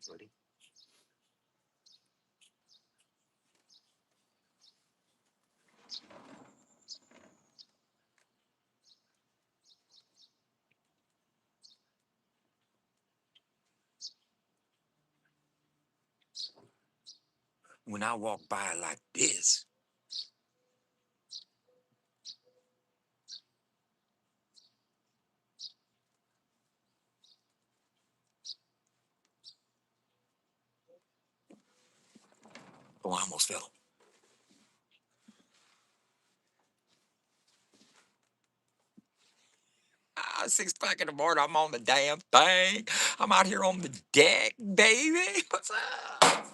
buddy. When I walk by like this, oh, I almost fell. 6 o'clock in the morning, I'm on the damn thing. I'm out here on the deck, baby. What's up?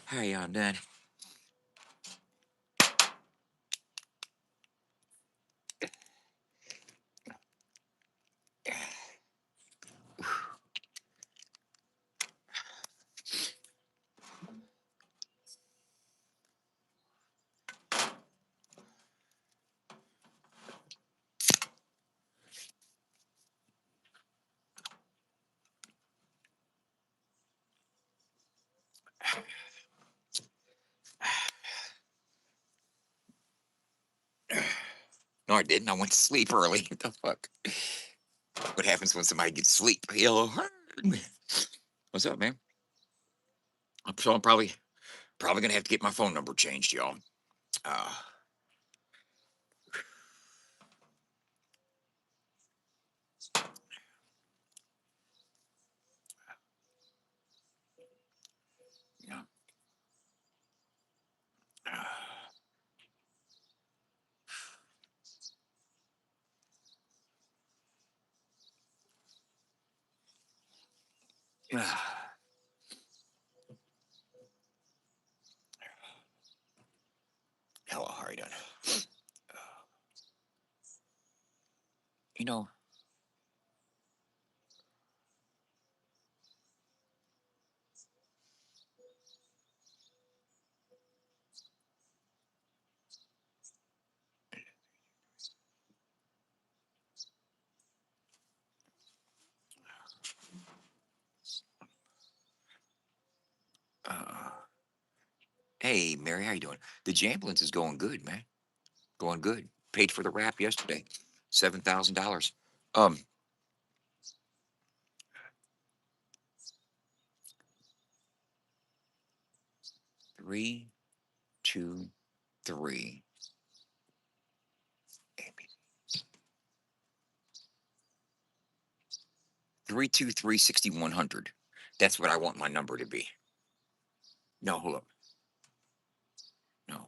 How y'all doing? No, I didn't. I went to sleep early. What the fuck? What happens when somebody gets sleep? Hello. What's up, man? I'm probably gonna have to get my phone number changed, y'all. Uh, yeah. Uh, hello, how are you doing? You know, uh, hey, Mary, how you doing? The Jamblins is going good, man. Going good. Paid for the wrap yesterday, $7,000. Um, 323 323 6100. That's what I want my number to be. No, hold up. No.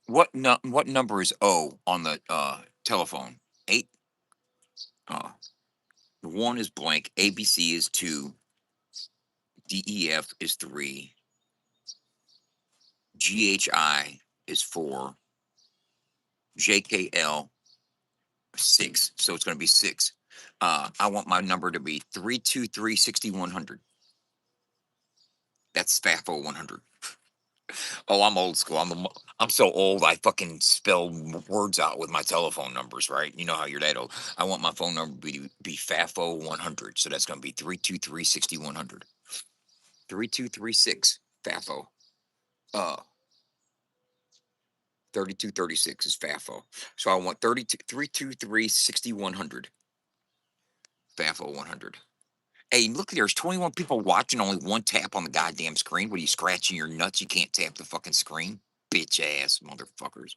What number is O on the telephone? 8. Uh, the 1 is blank. ABC is 2. DEF is 3. GHI is 4. JKL 6. So it's going to be 6. I want my number to be 323 6100. That's FAFO 100. Oh, I'm old school. I'm so old. I fucking spell words out with my telephone numbers, right? You know how you're that old. I want my phone number to be FAFO 100. So that's going to be 323 6100. 3236 FAFO. 3236 is FAFO. So I want 323 6100 FAFO 100. Hey, look, there's 21 people watching, only one tap on the goddamn screen. What are you scratching your nuts? You can't tap the fucking screen. Bitch ass motherfuckers.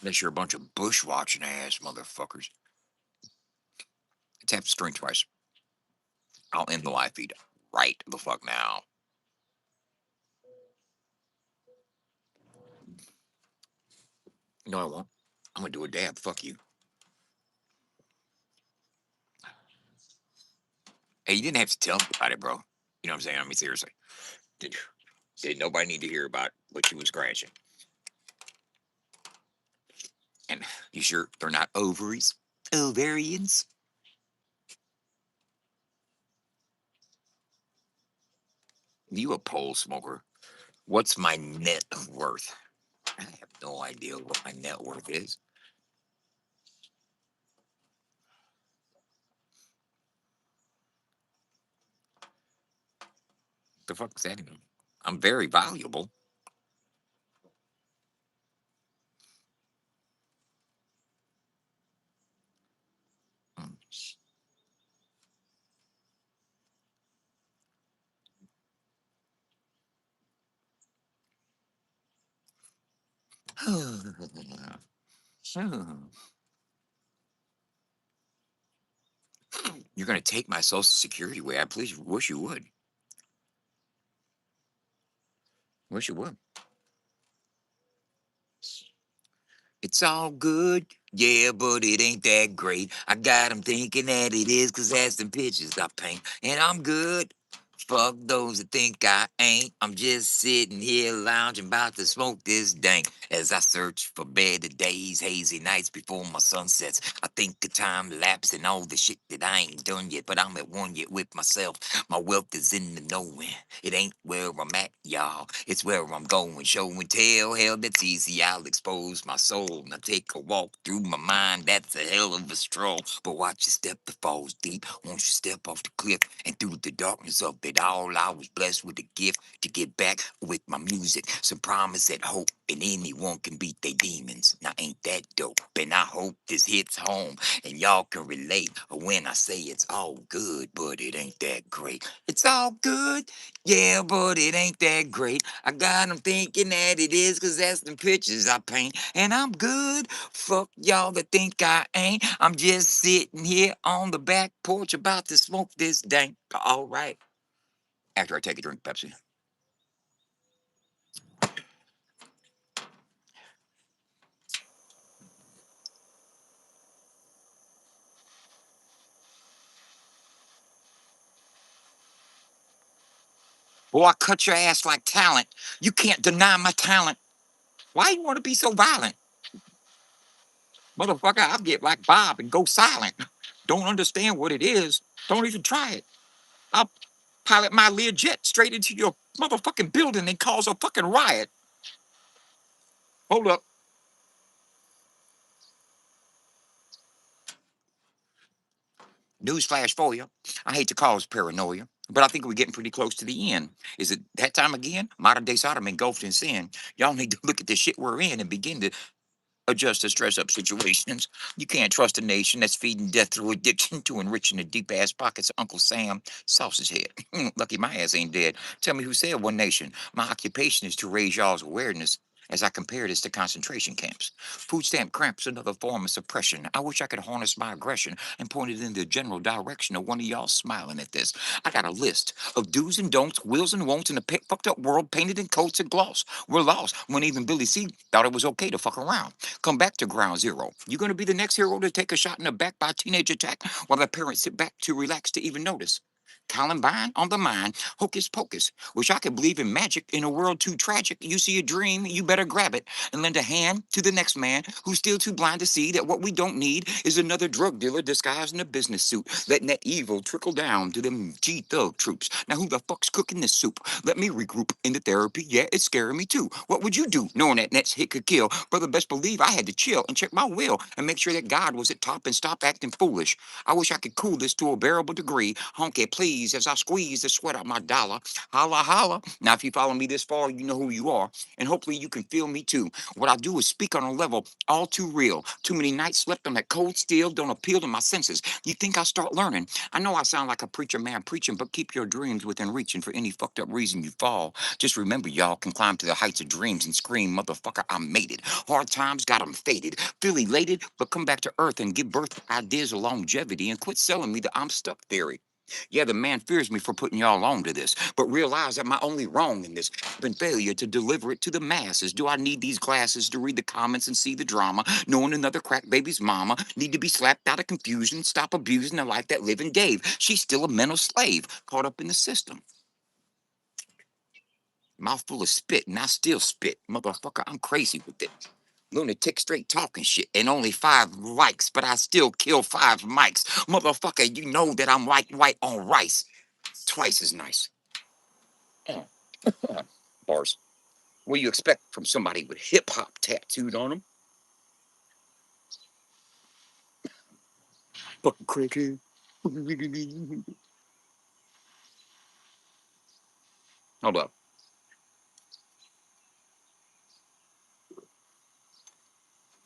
Unless you're a bunch of bush watching ass motherfuckers. Tap the screen twice. I'll end the live feed right the fuck now. No, I won't. I'm gonna do a dab. Fuck you. Hey, you didn't have to tell me about it, bro. You know what I'm saying? I mean, seriously. Did you? Did nobody need to hear about what you was scratching? And you sure they're not ovaries? Ovarians? You a pole smoker. What's my net worth? I have no idea what my net worth is. The fuck is that even? I'm very valuable. Hmm. You're gonna take my social security away. I please wish you would. Wish you would. It's all good, yeah, but it ain't that great. I got 'em thinking that it is, 'cause that's the pictures I paint. And I'm good. Fuck those that think I ain't. I'm just sitting here lounging, about to smoke this dank. As I search for better days, hazy nights before my sun sets. I think of time lapse and all the shit that I ain't done yet, but I'm at one yet with myself. My wealth is in the knowing. It ain't where I'm at, y'all. It's where I'm going. Show and tell, hell, that's easy. I'll expose my soul. Now take a walk through my mind. That's a hell of a stroll. But watch your step that falls deep. Won't you step off the cliff and through the darkness of it all? I was blessed with the gift to get back with my music. Some promise that hope and anyone can beat their demons. Now ain't that dope? And I hope this hits home and y'all can relate when I say it's all good, but it ain't that great. It's all good, yeah, but it ain't that great. I got 'em thinking that it is, 'cause that's the pictures I paint. And I'm good. Fuck y'all that think I ain't. I'm just sitting here on the back porch about to smoke this dank. All right. After I take a drink of Pepsi. Boy, I cut your ass like talent. You can't deny my talent. Why you want to be so violent? Motherfucker, I'll get like Bob and go silent. Don't understand what it is. Don't even try it. I'll pilot my Learjet straight into your motherfucking building and cause a fucking riot. Hold up. Newsflash for you. I hate to cause paranoia, but I think we're getting pretty close to the end. Is it that time again? Modern day Sodom engulfed in sin. Y'all need to look at the shit we're in and begin to adjust to stress up situations. You can't trust a nation that's feeding death through addiction to enriching the deep ass pockets of Uncle Sam sausage head. Lucky my ass ain't dead. Tell me who said one nation. My occupation is to raise y'all's awareness as I compare this to concentration camps. Food stamp cramps, another form of suppression. I wish I could harness my aggression and point it in the general direction of one of y'all smiling at this. I got a list of do's and don'ts, wills and won'ts in a fucked up world painted in coats and gloss. We're lost when even Billy C thought it was okay to fuck around. Come back to ground zero. You're going to be the next hero to take a shot in the back by a teenage attack while the parents sit back to relax to even notice. Columbine on the mind, hocus pocus. Wish I could believe in magic in a world too tragic. You see a dream, you better grab it and lend a hand to the next man who's still too blind to see that what we don't need is another drug dealer disguised in a business suit, letting that evil trickle down to them G Thug troops. Now who the fuck's cooking this soup? Let me regroup into therapy. Yeah, it's scaring me too. What would you do knowing that next hit could kill? Brother, best believe I had to chill and check my will and make sure that God was at top and stop acting foolish. I wish I could cool this to a bearable degree. Honky, please, as I squeeze the sweat out my dollar. Holla, holla. Now, if you follow me this far, you know who you are. And hopefully you can feel me too. What I do is speak on a level all too real. Too many nights slept on that cold steel don't appeal to my senses. You think I start learning? I know I sound like a preacher man preaching, but keep your dreams within reach. And for any fucked up reason you fall, just remember y'all can climb to the heights of dreams and scream, motherfucker, I made it. Hard times got 'em faded. Feel elated, but come back to earth and give birth to ideas of longevity and quit selling me the I'm stuck theory. Yeah, the man fears me for putting y'all on to this, but realize that my only wrong in this has been failure to deliver it to the masses. Do I need these glasses to read the comments and see the drama? Knowing another crack baby's mama need to be slapped out of confusion, stop abusing the life that living gave. She's still a mental slave, caught up in the system. Mouthful of spit, and I still spit. Motherfucker, I'm crazy with it. Lunatic straight talking shit, and only 5 likes, but I still kill 5 mics. Motherfucker, you know that I'm like white on rice. Twice as nice. Uh, Bars. What do you expect from somebody with hip hop tattooed on them? Fucking cricket. Hold up.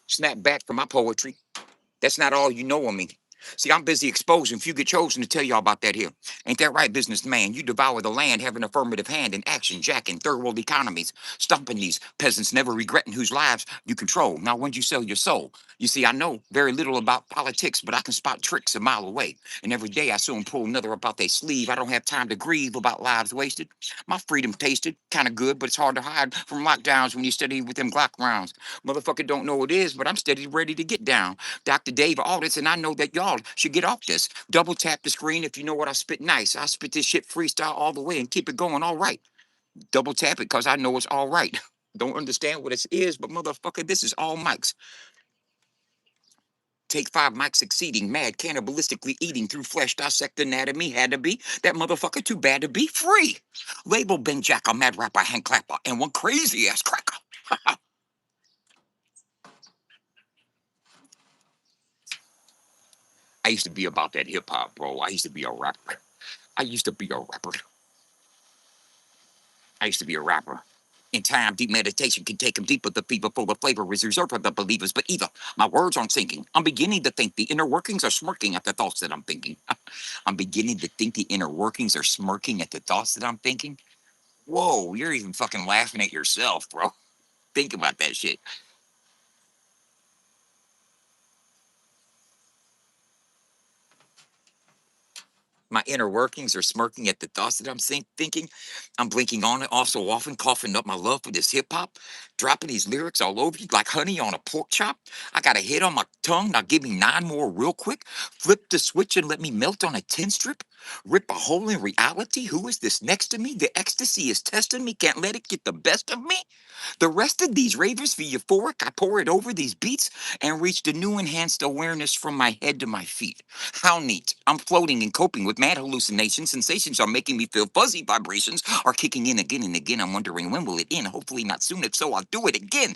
Snap back from my poetry. That's not all you know of me. See, I'm busy exposing. Few get chosen to tell y'all about that here. Ain't that right, businessman? You devour the land, have an affirmative hand in action, jacking third world economies, stomping these peasants, never regretting whose lives you control. Now, when'd you sell your soul? You see, I know very little about politics, but I can spot tricks a mile away. And every day I saw them pull another up out their sleeve. I don't have time to grieve about lives wasted. My freedom tasted kind of good, but it's hard to hide from lockdowns when you steady with them Glock rounds. Motherfucker don't know what it is, but I'm steady ready to get down. Dr. Dave audits, and I know that y'all should get off this. Double tap the screen if you know what I spit nice. I spit this shit freestyle all the way and keep it going all right. Double tap it because I know it's all right. Don't understand what it is, but motherfucker, this is all mics. Take 5 mics succeeding, mad, cannibalistically eating through flesh, dissect anatomy, had to be. That motherfucker too bad to be free. Label Ben Jack, a mad rapper, hand clapper, and one crazy ass cracker. I used to be about that hip hop, bro. I used to be a rapper. I used to be a rapper. I used to be a rapper. In time, deep meditation can take them deeper. The fever full of flavor is reserved for the believers. But either my words aren't sinking. I'm beginning to think the inner workings are smirking at the thoughts that I'm thinking. I'm beginning to think the inner workings are smirking at the thoughts that I'm thinking. Whoa, you're even fucking laughing at yourself, bro. Think about that shit. My inner workings are smirking at the thoughts that I'm thinking. I'm blinking on it off so often, coughing up my love for this hip hop, dropping these lyrics all over you like honey on a pork chop. I got a hit on my tongue. Now give me 9 more real quick. Flip the switch and let me melt on a 10 strip. Rip a hole in reality. Who is this next to me? The ecstasy is testing me. Can't let it get the best of me. The rest of these ravers feel euphoric. I pour it over these beats and reach the new enhanced awareness from my head to my feet. How neat. I'm floating and coping with mad hallucinations. Sensations are making me feel fuzzy. Vibrations are kicking in again and again. I'm wondering when will it end? Hopefully not soon. If so, I'll do it again.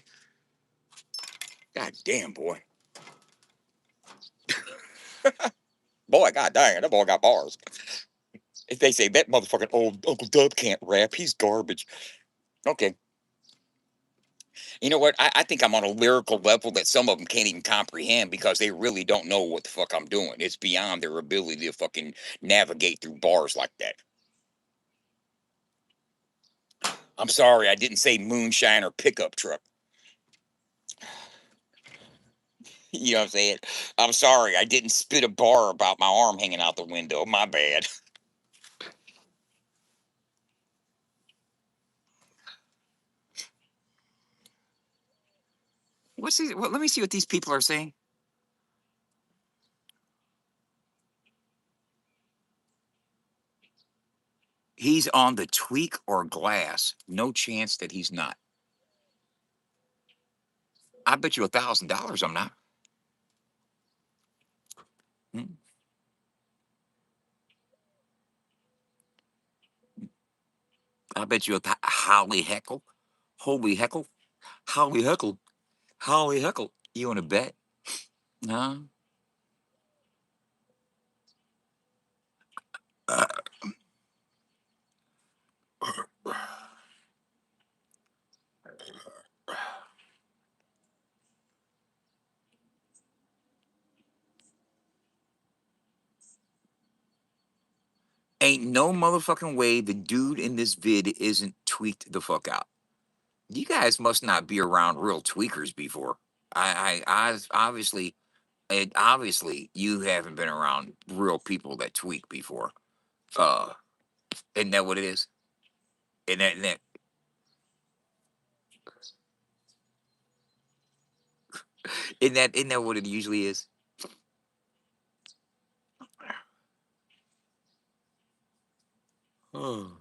God damn, boy. Boy, god damn, that boy got bars. If they say that motherfucking old Uncle Dub can't rap, he's garbage. Okay. You know what? I think I'm on a lyrical level that some of them can't even comprehend because they really don't know what the fuck I'm doing. It's beyond their ability to fucking navigate through bars like that. I'm sorry, I didn't say moonshine or pickup truck. You know what I'm saying? I'm sorry, I didn't spit a bar about my arm hanging out the window. My bad. What's this? Let me see what these people are saying. He's on the tweak or glass. No chance that he's not. I bet you $1,000 I'm not. Hmm. I bet you Holly Heckle. Holy heckle. Holly Heckle. Holly Heckle. You want to bet? No. Uh, Ain't no motherfucking way the dude in this vid isn't tweaked the fuck out. You guys must not be around real tweakers before. I obviously, obviously, you haven't been around real people that tweak before. Uh, isn't that what it is? Isn't that what it usually is? Oh.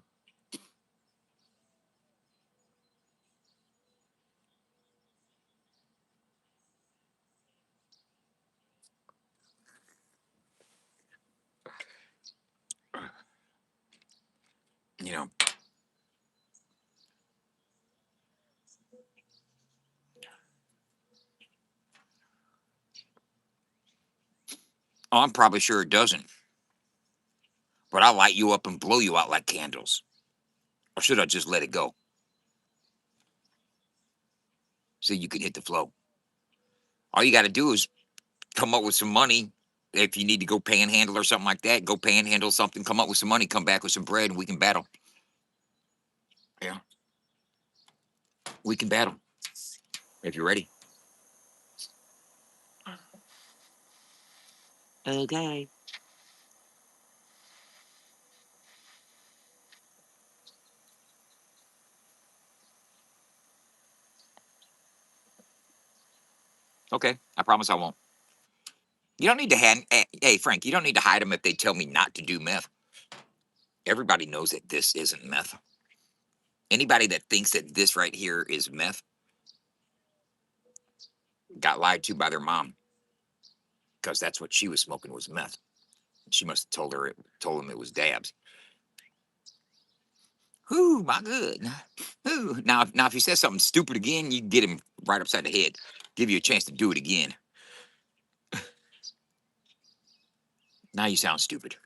You know, oh, I'm probably sure it doesn't, but I'll light you up and blow you out like candles. Or should I just let it go so you can hit the flow? All you got to do is come up with some money. If you need to go panhandle or something like that, go panhandle something, come up with some money, come back with some bread, and we can battle. Yeah, we can battle if you're ready. Okay. Okay. I promise I won't. You don't need to hey, Frank, you don't need to hide them if they tell me not to do meth. Everybody knows that this isn't meth. Anybody that thinks that this right here is meth got lied to by their mom because that's what she was smoking was meth. She must have told him it was dabs. Whoo, my good. Whoo. Now, if he says something stupid again, you get him right upside the head. Give you a chance to do it again. Now you sound stupid.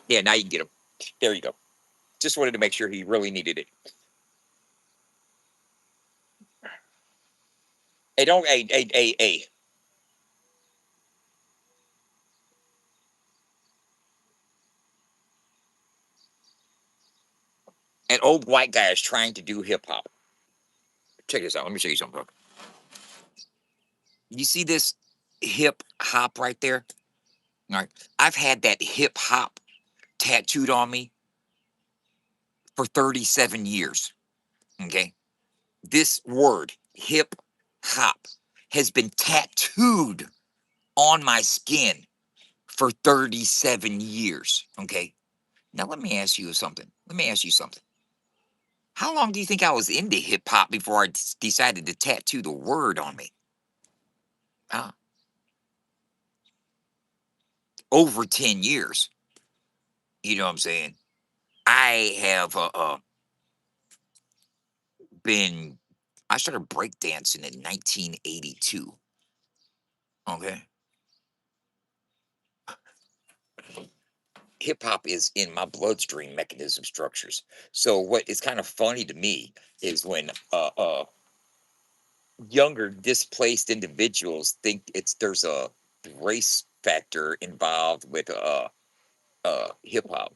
Yeah, now you can get him. There you go. Just wanted to make sure he really needed it. Hey, don't, hey. An old white guy is trying to do hip hop. Check this out. Let me show you something. Look. You see this hip hop right there? All right. I've had that hip hop tattooed on me for 37 years. Okay. This word, hip hop, has been tattooed on my skin for 37 years. Okay. Now, let me ask you something. Let me ask you something. How long do you think I was into hip hop before I decided to tattoo the word on me? Uh, Over 10 years. You know what I'm saying? I have been, I started breakdancing in 1982. Okay. Hip hop is in my bloodstream mechanism structures. So what is kind of funny to me is when younger displaced individuals think there's a race factor involved with hip hop.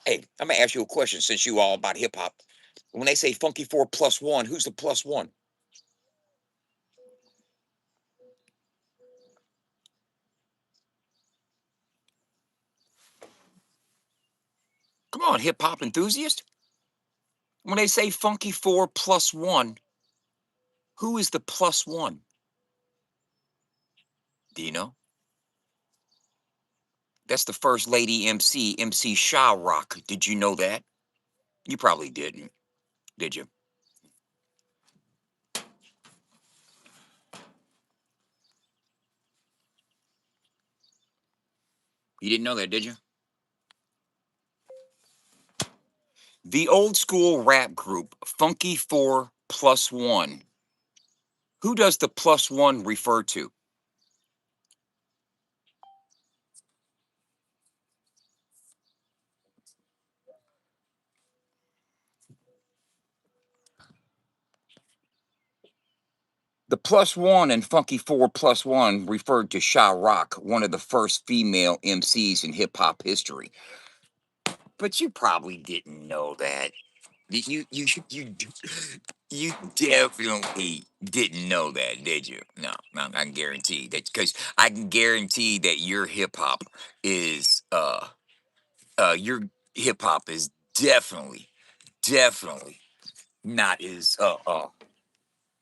Hey, I'm gonna ask you a question since you all about hip hop. When they say Funky Four plus one, who's the plus one? Come on, hip hop enthusiast. When they say Funky Four plus one, who is the plus one? Do you know? That's the first lady MC, MC Shaw Rock. Did you know that? You probably didn't, did you? You didn't know that, did you? The old school rap group, Funky Four plus one. Who does the plus one refer to? The plus one and Funky Four plus one referred to Sha Rock, one of the first female MCs in hip hop history. But you probably didn't know that. You You definitely didn't know that, did you? No, no, I can guarantee that because I can guarantee that is your hip hop is definitely, definitely not as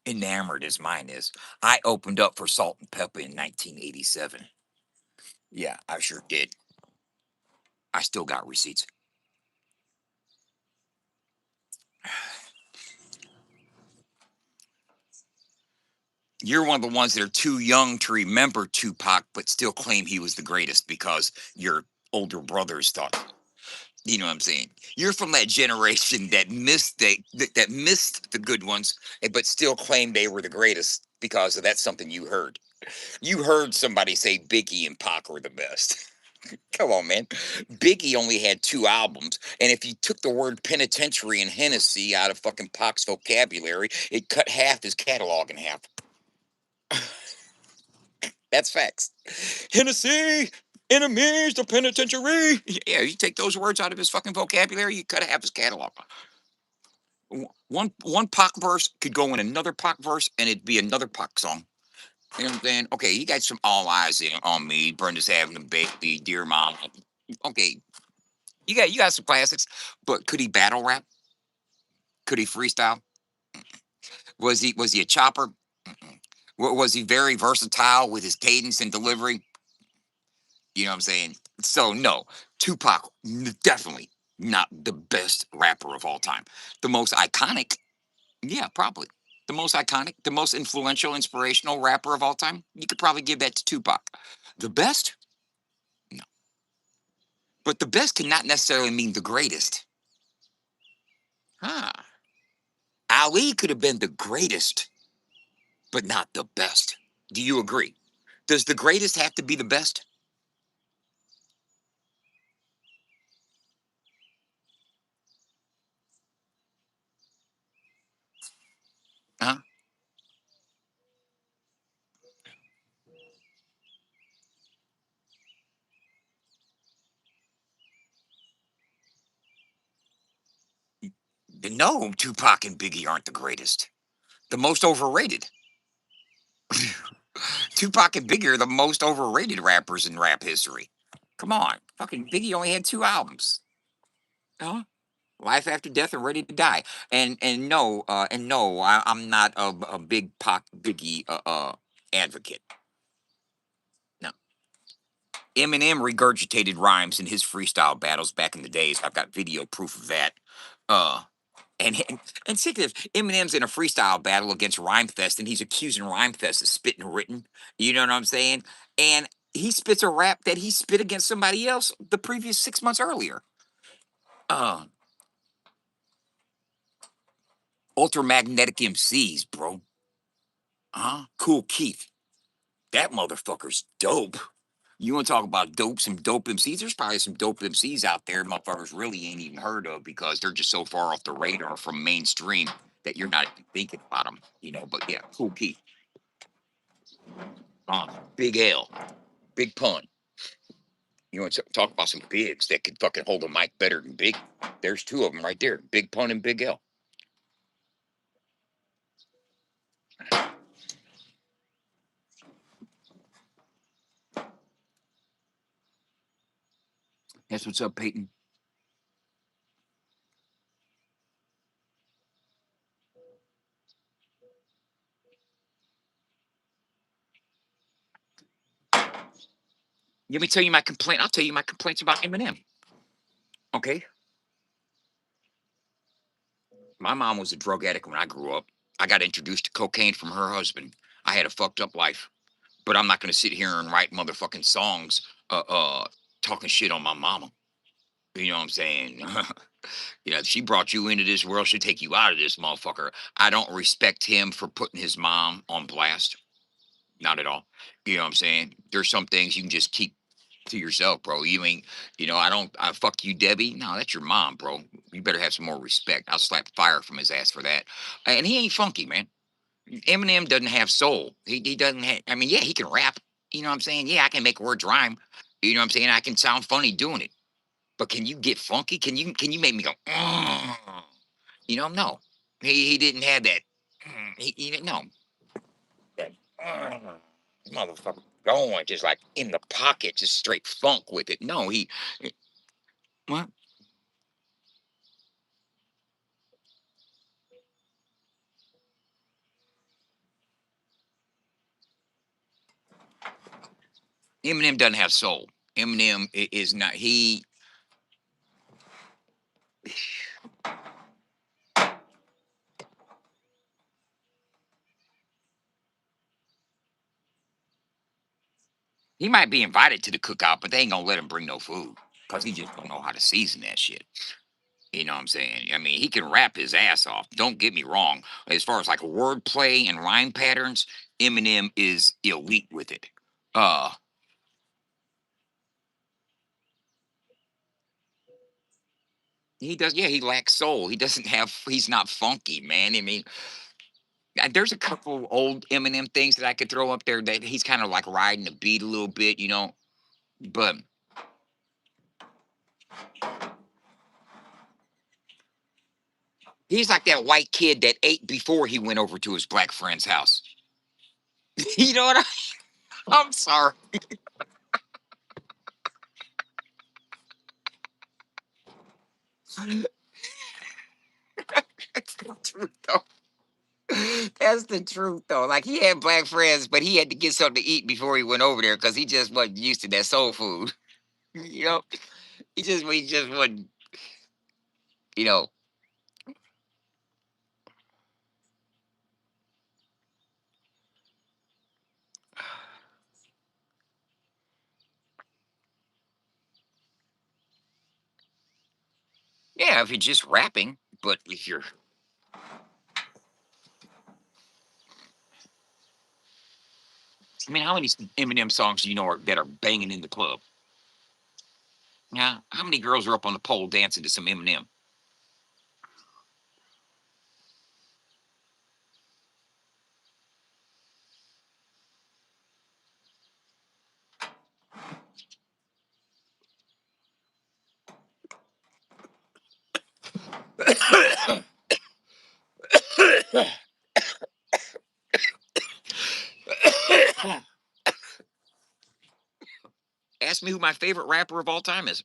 enamored as mine is. I opened up for Salt and Pepper in 1987. Yeah, I sure did. I still got receipts. You're one of the ones that are too young to remember Tupac, but still claim he was the greatest because your older brothers thought. You know what I'm saying? You're from that generation that missed the good ones, but still claimed they were the greatest because of that's something you heard. You heard somebody say Biggie and Pac were the best. Come on, man. Biggie only had two albums, and if you took the word penitentiary and Hennessy out of fucking Pac's vocabulary, it cut half his catalog in half. That's facts. Hennessy, enemies, the penitentiary. Yeah, you take those words out of his fucking vocabulary, you cut half his catalog. One Pac verse could go in another Pac verse, and it'd be another Pac song. You know what I'm saying? Okay, you got some All Eyes on Me, Brenda's Having a Baby, Dear Mom. Okay, you got some classics, but could he battle rap? Could he freestyle? Was he a chopper? Mm-mm. Was he very versatile with his cadence and delivery? You know what I'm saying? So no, Tupac definitely not the best rapper of all time. The most iconic, yeah, probably. The most iconic, the most influential, inspirational rapper of all time. You could probably give that to Tupac. The best? No. But the best cannot necessarily mean the greatest. Huh. Ali could have been the greatest, but not the best. Do you agree? Does the greatest have to be the best? Huh? No, Tupac and Biggie aren't the greatest. The most overrated. Tupac and Biggie are the most overrated rappers in rap history. Come on. Fucking Biggie only had two albums. Huh? Life After Death and Ready to Die. I'm not a big Pac Biggie advocate. No. Eminem regurgitated rhymes in his freestyle battles back in the days. I've got video proof of that. Uh and sick of this, Eminem's in a freestyle battle against Rhymefest, and he's accusing Rhymefest of spitting written. You know what I'm saying? And he spits a rap that he spit against somebody else the previous 6 months earlier. Uh, Ultramagnetic MCs, bro. Huh? Cool Keith. That motherfucker's dope. You want to talk about dope, some dope MCs? There's probably some dope MCs out there motherfuckers really ain't even heard of because they're just so far off the radar from mainstream that you're not even thinking about them, But yeah, Cool Keith. Big L, Big Pun. You want to talk about some bigs that can fucking hold a mic better than Big? There's two of them right there, Big Pun and Big L. That's what's up, Peyton. Let me tell you my complaint. I'll tell you my complaints about Eminem. Okay, my mom was a drug addict when I grew up. I got introduced to cocaine from her husband. I had a fucked up life, but I'm not going to sit here and write motherfucking songs, talking shit on my mama. You know what I'm saying? If she brought you into this world, she'll take you out of this motherfucker. I don't respect him for putting his mom on blast. Not at all. You know what I'm saying? There's some things you can just keep to yourself, bro. You ain't, I fuck you, Debbie. No, that's your mom, bro. You better have some more respect. I'll slap fire from his ass for that. And he ain't funky, man. Eminem doesn't have soul. He doesn't have, I mean, yeah, he can rap. You know what I'm saying? Yeah, I can make words rhyme. You know what I'm saying? I can sound funny doing it. But can you get funky? Can you make me go, "Mm"? No. He didn't have that. He didn't know that motherfucker going just like in the pocket, just straight funk with it. No, he- what? Eminem doesn't have soul. Eminem is not. He might be invited to the cookout, but they ain't gonna let him bring no food because he just don't know how to season that shit. You know what I'm saying? I mean, he can rap his ass off. Don't get me wrong. As far as like wordplay and rhyme patterns, Eminem is elite with it. Uh, he does. Yeah, he lacks soul. He doesn't have. He's not funky, man. I mean, there's a couple old Eminem things that I could throw up there that he's kind of like riding the beat a little bit, you know. But he's like that white kid that ate before he went over to his black friend's house. You know what I'm sorry. That's the truth, though. That's the truth, though. Like he had black friends, but he had to get something to eat before he went over there because he just wasn't used to that soul food. You know, he just wasn't. You know, yeah. If you're just rapping, but if you're, I mean, how many Eminem songs do you know that are banging in the club? Yeah, how many girls are up on the pole dancing to some Eminem? Ask me who my favorite rapper of all time is.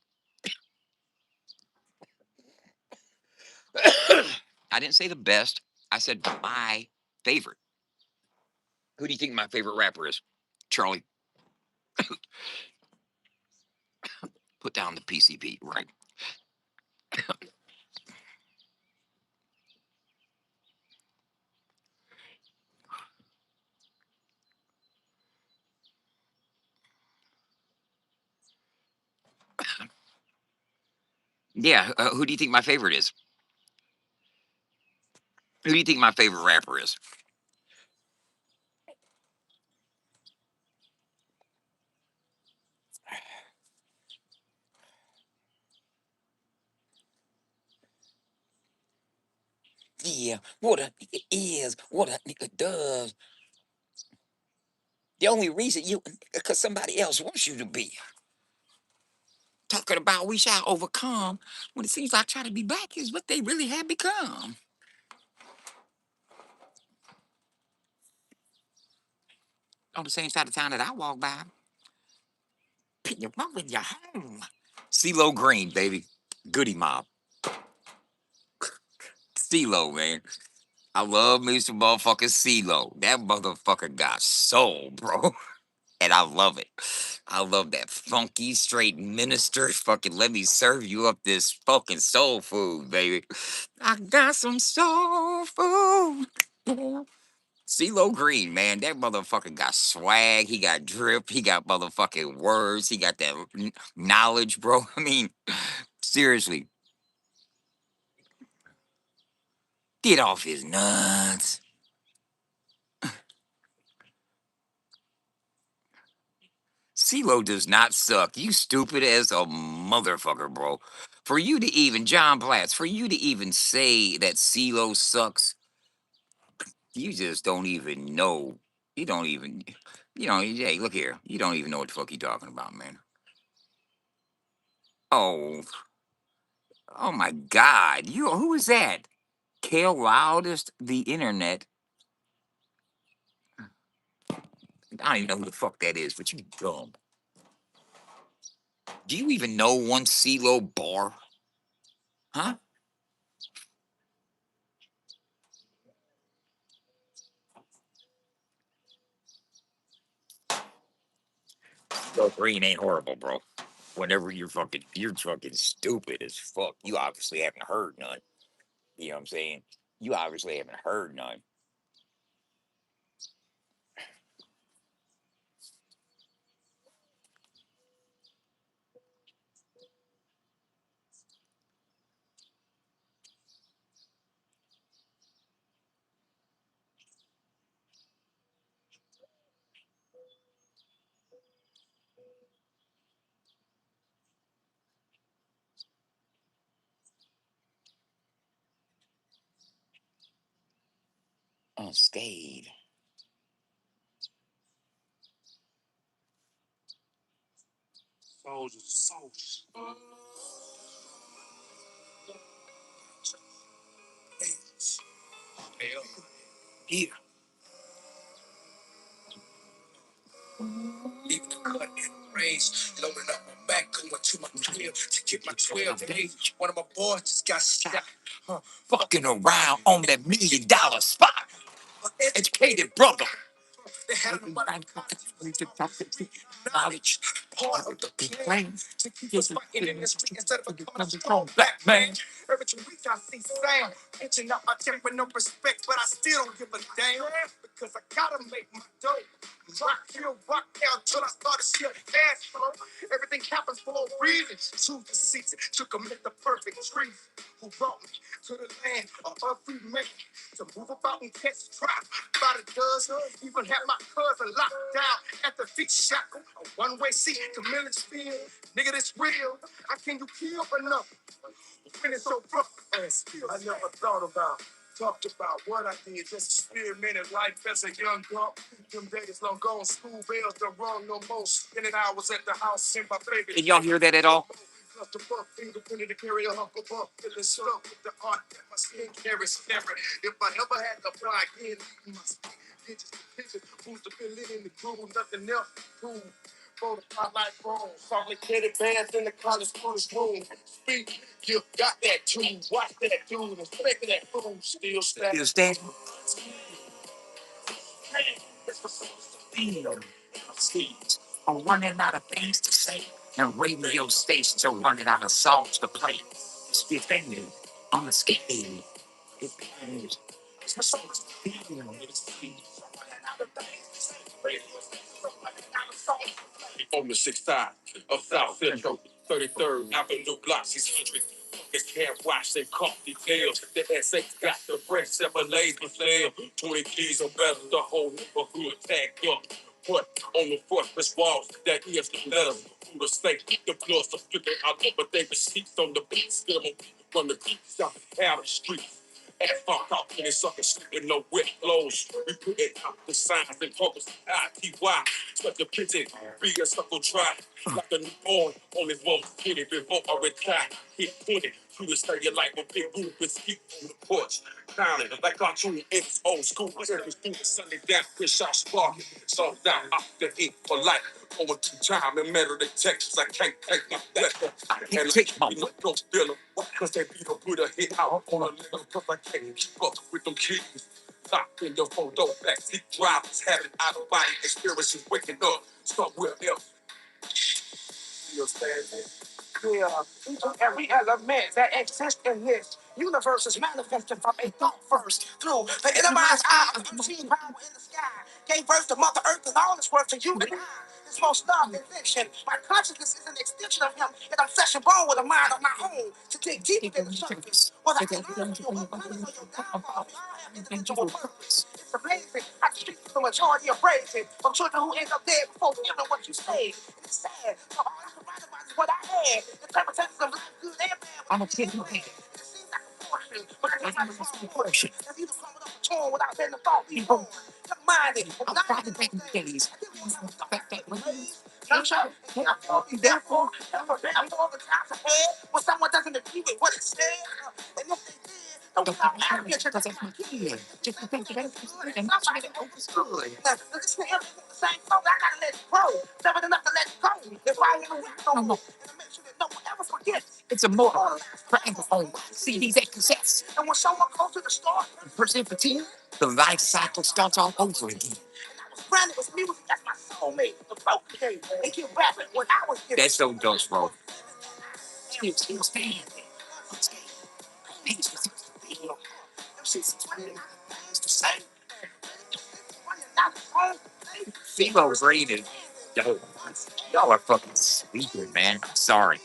I didn't say the best. I said my favorite. Who do you think my favorite rapper is? Charlie, put down the PCP, right? Yeah, who do you think my favorite is? Who do you think my favorite rapper is? Yeah, what a nigga is, what a nigga does. The only reason you, because somebody else wants you to be. Talking about we shall overcome when it seems like trying to be back is what they really have become. On the same side of town that I walk by, put your mom in your home. CeeLo Green, baby. Goody Mob. CeeLo, man. I love me some motherfucking CeeLo. That motherfucker got soul, bro. And I love it. I love that funky, straight minister. Fucking let me serve you up this fucking soul food, baby. I got some soul food. Yeah. CeeLo Green, man, that motherfucker got swag. He got drip. He got motherfucking words. He got that knowledge, bro. I mean, seriously, get off his nuts. CeeLo does not suck. You stupid as a motherfucker, bro. For you to even, John Platts, for you to even say that CeeLo sucks, you just don't even know. You don't even, hey, look here. You don't even know what the fuck you talking about, man. Oh, oh my God. Who is that? Kale Loudest the internet. I don't even know who the fuck that is, but you dumb. Do you even know one CeeLo bar? Huh? Yo, green ain't horrible, bro. Whenever you're fucking stupid as fuck. You obviously haven't heard none. You know what I'm saying? You obviously haven't heard none. Unscathed. Here. Leaving the cut in the range, loading up my back, going to my 12 to get my 12 days. One of my boys just got shot. Fucking around on that $1 million spot. Educated brother. They had him by the knowledge, part of the plan to keep us fighting in the street instead of becoming a strong black man. Every 2 weeks I see Sam pitching up my check with no respect, but I still don't give a damn because I gotta make my dough. Rock here, rock down till I started shit cash flow. Everything happens for a reason. Choose the season to commit the perfect trees. Who brought me to the land of free man to move about and catch trap by the dozen. Even had my cousin locked down at the feet shackle. A one-way seat to Millersfield. Nigga, this real. How can you kill enough when it's so rough? I never thought about, talked about what I did. Just experimented life as a young buck. Them days long gone, school bells don't run no more. Spending hours at the house in my favorite. Can y'all hear that at all? Plus the buck fingerprinted to carry a hunk of buck. Feeling stuck with the art that my skin carries. Staring. If I ever had to fly again, my skin pitches to pitches. Who's to fill in the groove? Nothing else to prove. For the spotlight room, softly headed bands in the college student's room. Speak, you got that tune. Watch that dude, inspect that fool. Still standing. Still standing. I'm running out of things to say, and radio stations are running out of songs to play. It's defended on the scale. It pays. It's a song to feel. It's running out of things to say. Radio stations are running out of songs to play. On the 6th side of South Central, 33rd Avenue, Block 600. Fuckers can't watch their coffee tails. The SX got the fresh Chevrolets for sale. 20 keys or better, the whole neighborhood tagged up. Put on the fortress walls, that is the letters. Through the state, the blood so flicker out, but they receipts on the beat. Still on from the beats out the streets. And fuck off when it's sucker sleeping, no wet clothes. We put it out the signs and focus ITY. Such a pity, be a sucker try. Like a newborn, only one kitty before I retire. Hit 20, through the stadium like a big roof with skeet on the porch. Clowning like cartoon in its old school. Circus through the Sunday down, Chris Shaw sparking. So down off the heat for life. Over to time in Metal Texas, I can't take my breath. I can't take my breath. Don't feel them. Cause they beat up with a hit out on a nigga. Cause I can't keep up with them kids. Locked in your photo, backseat drivers having out of body experiences, waking up somewhere else. Still standing. Yeah, each and every element that exists in this universe is manifested from a thought first through the inner mind's eye of unseen power in the sky. Gave birth to Mother Earth and all its work to you and I. This most stark invention. My consciousness is an extension of him, and I'm flesh and bone with a mind of my own to dig deeper than the surface. Whether I learn from your upbringing or your downfall, we all have individual purpose. It's amazing how the streets the majority of praising from children who end up dead before hearing what you say. It's sad. So all I can write about is what I had. The circumstances of life, good and bad. I'm a kid who had. It seems like a portion, but it's not a small portion. If you come up a torn without letting the thought be born. Young-minded, I'm proud of back days. Back that ways. Nurture, and I'm for be therefore, I'm for the times ahead when someone doesn't agree with what it said. And if they did, Don't get married because that's my kid. Just think you gotta and not trying to overstood. Listen to him saying, "Oh, I gotta let it go. Never enough to let it go. If I ever win no more, and make sure that no one ever forgets. It's a motor for Anglophone CDs and cassettes. And when someone goes to the store, percent for 10, the life cycle starts all over again. Granted, it was music. That's my soulmate. The broken game. They keep rapping when I was giving. That's so dope, bro. Still standing. Things was to be. She's 29 things to say. Females rated. Yo, y'all are fucking sleeping, man. I'm sorry.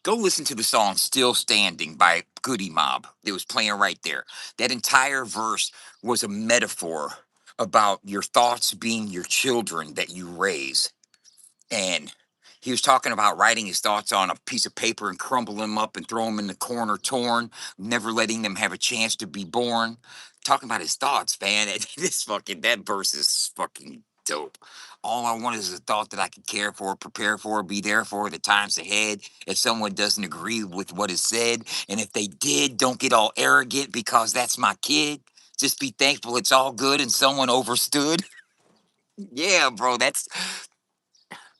Go listen to the song Still Standing by Goody Mob. It was playing right there. That entire verse was a metaphor about your thoughts being your children that you raise. And he was talking about writing his thoughts on a piece of paper and crumble them up and throw them in the corner torn, never letting them have a chance to be born. Talking about his thoughts, man. That verse is fucking dope. All I want is a thought that I can care for, prepare for, be there for the times ahead. If someone doesn't agree with what is said, and if they did, don't get all arrogant because that's my kid. Just be thankful it's all good and someone overstood. Yeah, bro, that's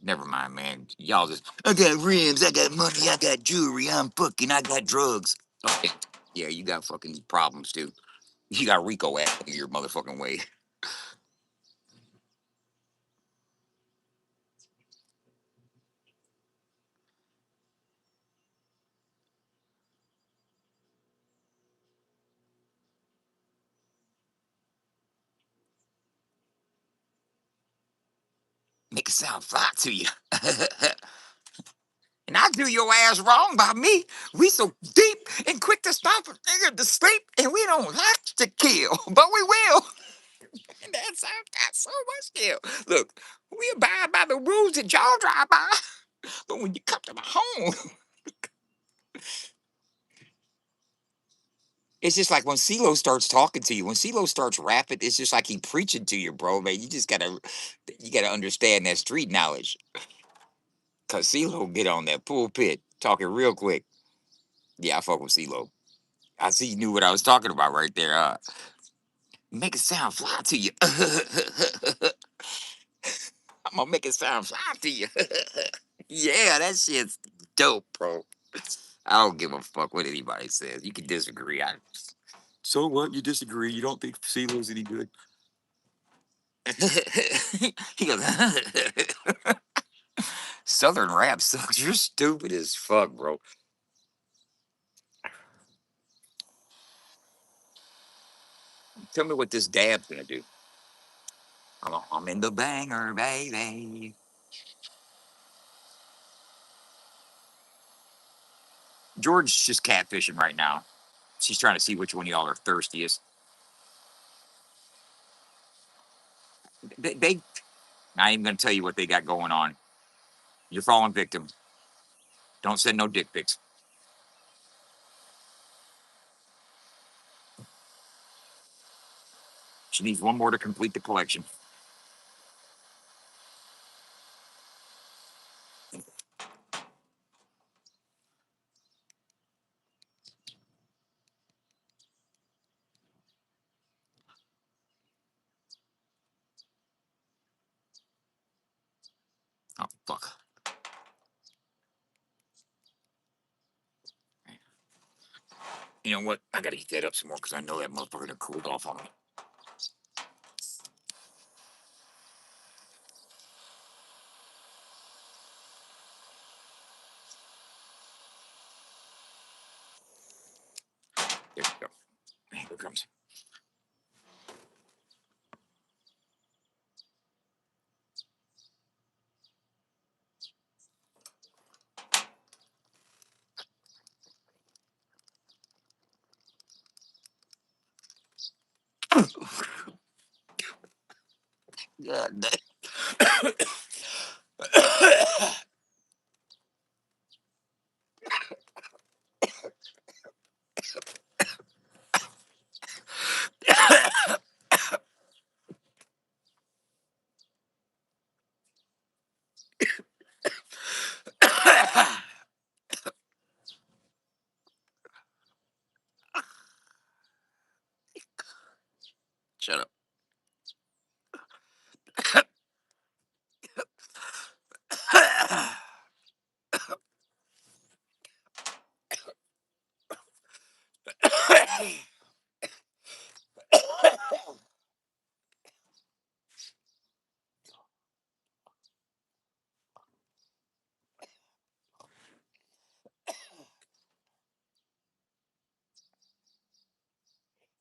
never mind, man. Y'all just, I got rims, I got money, I got jewelry, I got drugs. Okay. Yeah, you got fucking problems too. You got Rico acting your motherfucking way. Make it sound fly to you. And I do your ass wrong by me. We so deep and quick to stop a nigga to sleep, and we don't have to kill, but we will. And that's our got so much skill. Look, we abide by the rules that y'all drive by, but when you come to my home, it's just like when CeeLo starts talking to you, when CeeLo starts rapping, it's just like he preaching to you, bro, man. You gotta understand that street knowledge. Cause CeeLo get on that pulpit talking real quick. Yeah, I fuck with CeeLo. I see you knew what I was talking about right there. Make it sound fly to you. I'm gonna make it sound fly to you. Yeah, that shit's dope, bro. I don't give a fuck what anybody says. You can disagree. So what? You disagree? You don't think CeeLo's any good? He goes, Southern rap sucks. You're stupid as fuck, bro. Tell me what this dab's gonna do. I'm in the banger, baby. George's just catfishing right now. She's trying to see which one of y'all are thirstiest. They not even gonna tell you what they got going on. You're falling victim. Don't send no dick pics. She needs one more to complete the collection. Oh fuck. You know what? I gotta heat that up some more because I know that motherfucker done cooled off on me. There we go. Here it comes. God damn.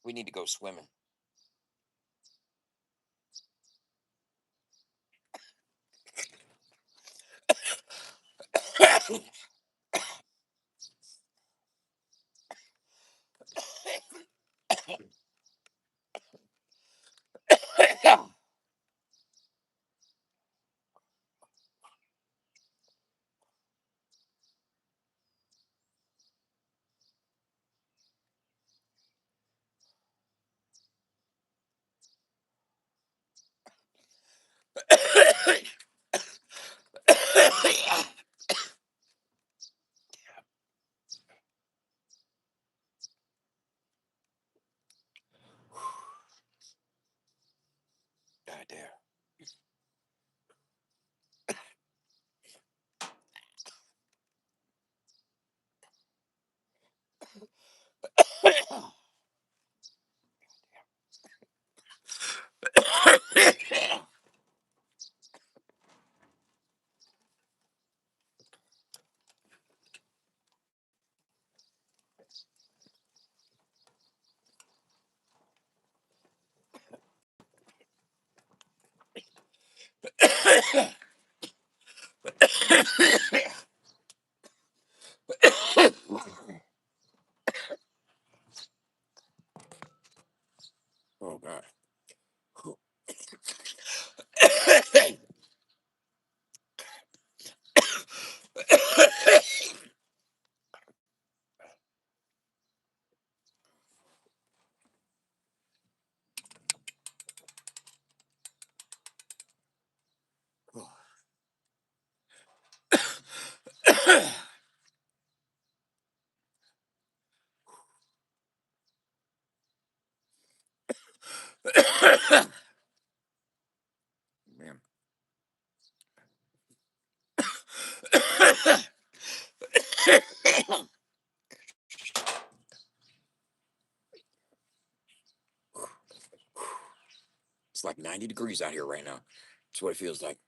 We need to go swimming. God damn. Oh God. Man. It's like 90 degrees out here right now. That's what it feels like.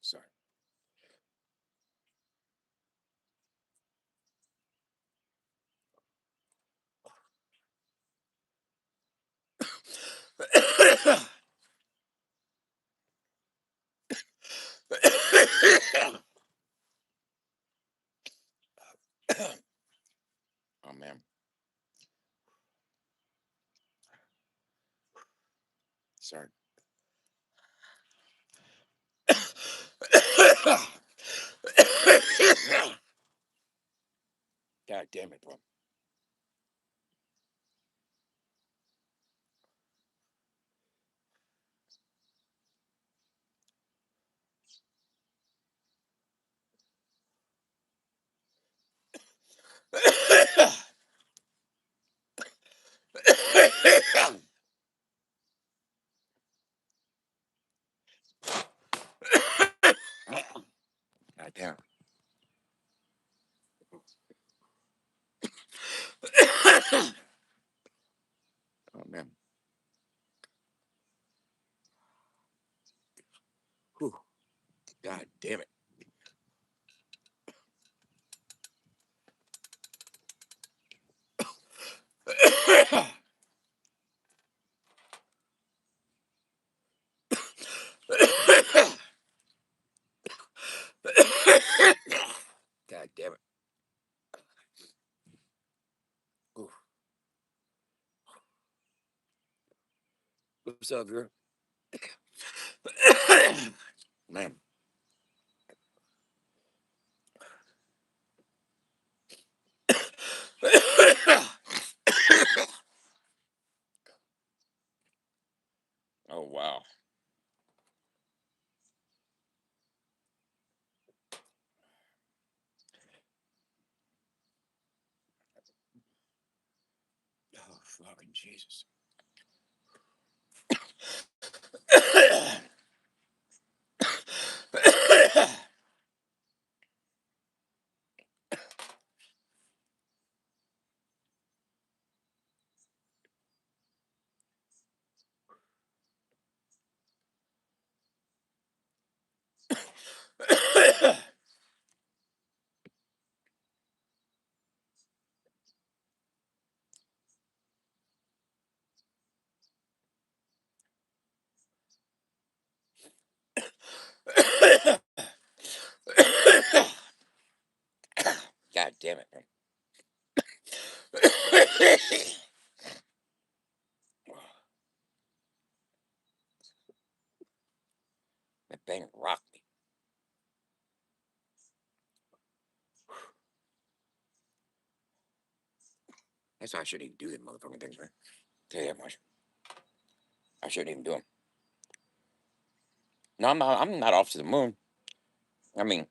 Sorry. Oh man. Sorry. God damn it, bro. God damn. Oh man. Whew. God damn it. God damn it. Ooh. What's up, girl? Man. Oh wow. Oh fucking Jesus. damn it, man. That bang rocked me. That's why I shouldn't even do them motherfucking things, man. Tell you that much. I shouldn't even do them. No, I'm not. I'm not off to the moon. I mean,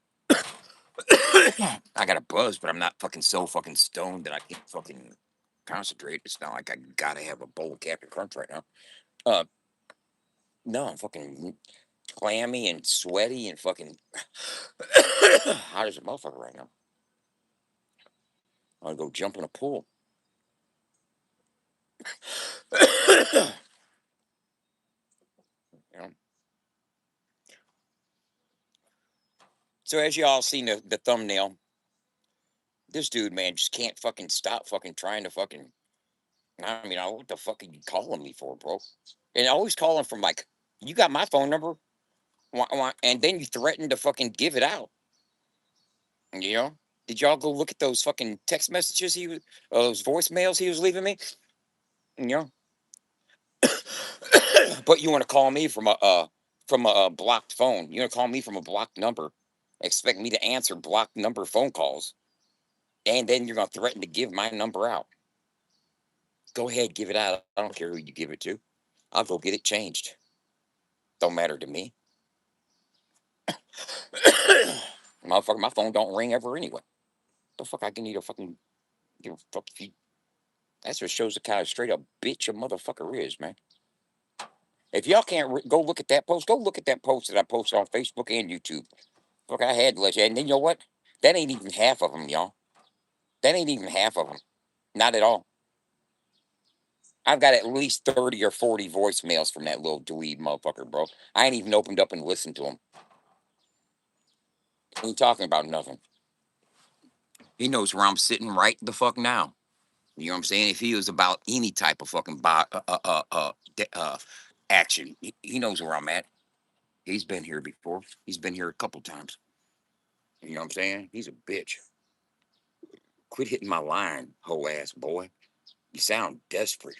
I got a buzz, but I'm not fucking so fucking stoned that I can't fucking concentrate. It's not like I gotta have a bowl of Captain Crunch right now. Uh, no, I'm fucking clammy and sweaty and fucking hot as a motherfucker right now. I want to go jump in a pool. You know? So as y'all seen the thumbnail, this dude, man, just can't fucking stop fucking trying to fucking. I mean, what the fuck are you calling me for, bro? And always calling from like, you got my phone number, and then you threaten to fucking give it out. You know? Did y'all go look at those fucking text messages those voicemails he was leaving me? You know? But you want to call me from a blocked phone? You want to call me from a blocked number? Expect me to answer blocked number phone calls, and then you're gonna threaten to give my number out? Go ahead, give it out. I don't care who you give it to. I'll go get it changed. Don't matter to me. Motherfucker, my phone don't ring ever anyway. The fuck I can need a fucking give a fuck if you. That's what shows the kind of straight up bitch a motherfucker is, man. If y'all can't go look at that post, go look at that post that I posted on Facebook and YouTube. Fuck, I had to let you. And then you know what? That ain't even half of them, y'all. That ain't even half of them. Not at all. I've got at least 30 or 40 voicemails from that little dweeb motherfucker, bro. I ain't even opened up and listened to him. Ain't talking about nothing. He knows where I'm sitting right the fuck now. You know what I'm saying? If he was about any type of fucking action, he knows where I'm at. He's been here before. He's been here a couple times. You know what I'm saying? He's a bitch. Quit hitting my line, hoe ass boy. You sound desperate.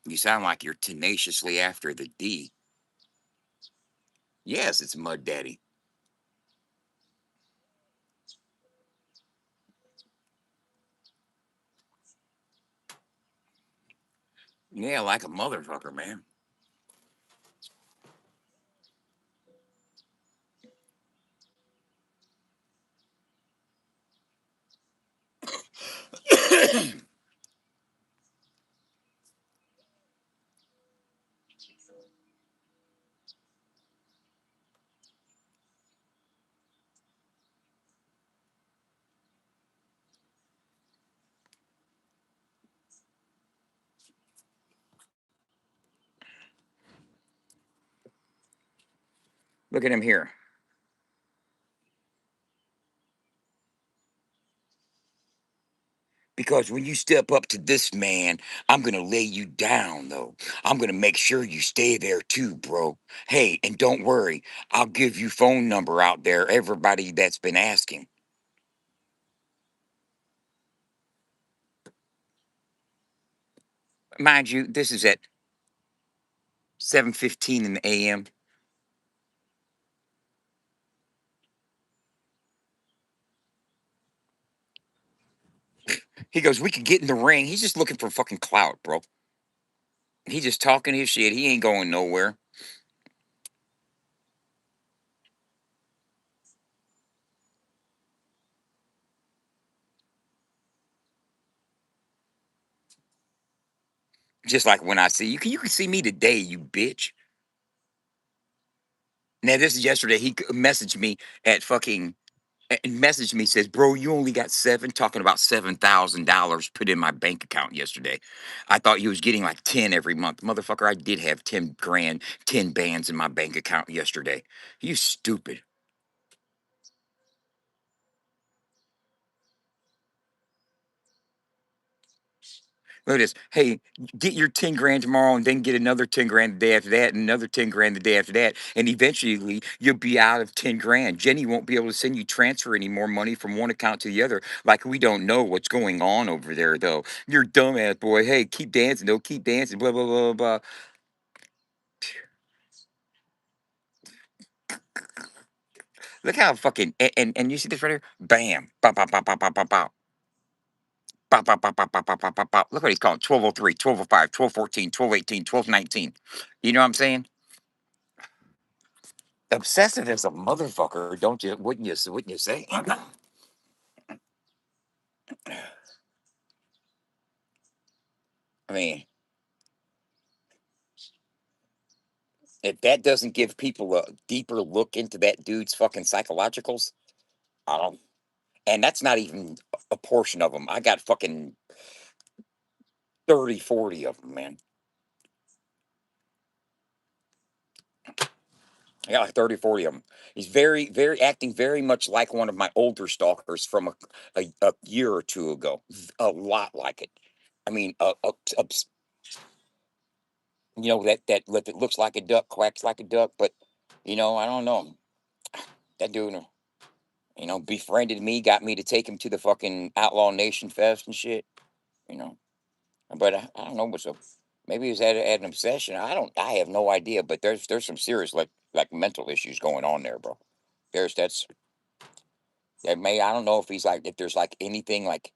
You sound like you're tenaciously after the D. Yes, it's Mud Daddy. Yeah, like a motherfucker, man. Look at him here. Because when you step up to this man, I'm going to lay you down, though. I'm going to make sure you stay there too, bro. Hey, and don't worry, I'll give you phone number out there, everybody that's been asking. Mind you, this is at 7:15 in the AM. He goes, we could get in the ring. He's just looking for fucking clout, bro. He just talking his shit. He ain't going nowhere. Just like when I see you, you can see me today, you bitch. Now this is yesterday. He messaged me at fucking and messaged me says, "Bro, you only got seven." Talking about $7,000 put in my bank account yesterday. I thought he was getting like 10 every month, motherfucker. I did have 10 grand, 10 bands in my bank account yesterday. You stupid. Look at this. Hey, get your 10 grand tomorrow and then get another 10 grand the day after that and another 10 grand the day after that. And eventually you'll be out of 10 grand. Jenny won't be able to send you transfer any more money from one account to the other. Like we don't know what's going on over there though. You're dumbass boy. Hey, keep dancing though. Keep dancing. Blah, blah, blah, blah. Look how fucking, and you see this right here? Bam. Bow, bow, bow, bow, bow, bow, bow. Bow, bow, bow, bow, bow, bow, bow, bow, bow. Look what he's calling 1203, 1205, 1214, 1218, 1219. You know what I'm saying? Obsessive as a motherfucker, don't you? Wouldn't you say? I mean, if that doesn't give people a deeper look into that dude's fucking psychologicals, I don't. And that's not even a portion of them. I got fucking 30, 40 of them, man. I got like 30, 40 of them. He's very, very acting very much like one of my older stalkers from a year or two ago. A lot like it. I mean, that looks like a duck, quacks like a duck, but I don't know. That dude, befriended me, got me to take him to the fucking Outlaw Nation Fest and shit. You know, but I don't know what's up. Maybe he's had an obsession. I have no idea. But there's some serious like mental issues going on there, bro. That's that may I don't know if he's like if there's like anything like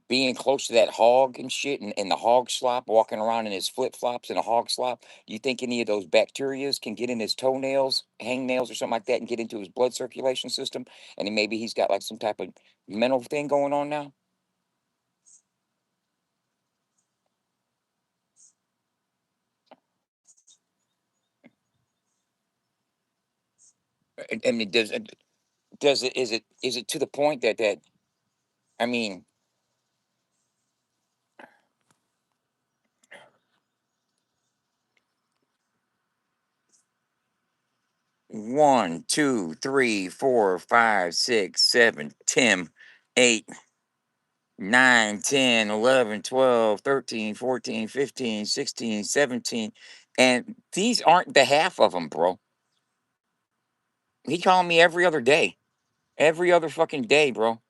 being close to that hog and shit and the hog slop, walking around in his flip flops and a hog slop. Do you think any of those bacterias can get in his toenails, hangnails, or something like that, and get into his blood circulation system? And then maybe he's got like some type of mental thing going on now. I mean, does it is it to the point that I mean, 1, 2, 3, 4, 5, 6, 7, 10, 8, 9, 10, 11, 12, 13, 14, 15, 16, 17, and these aren't the half of them, bro. He calling me every other fucking day, bro.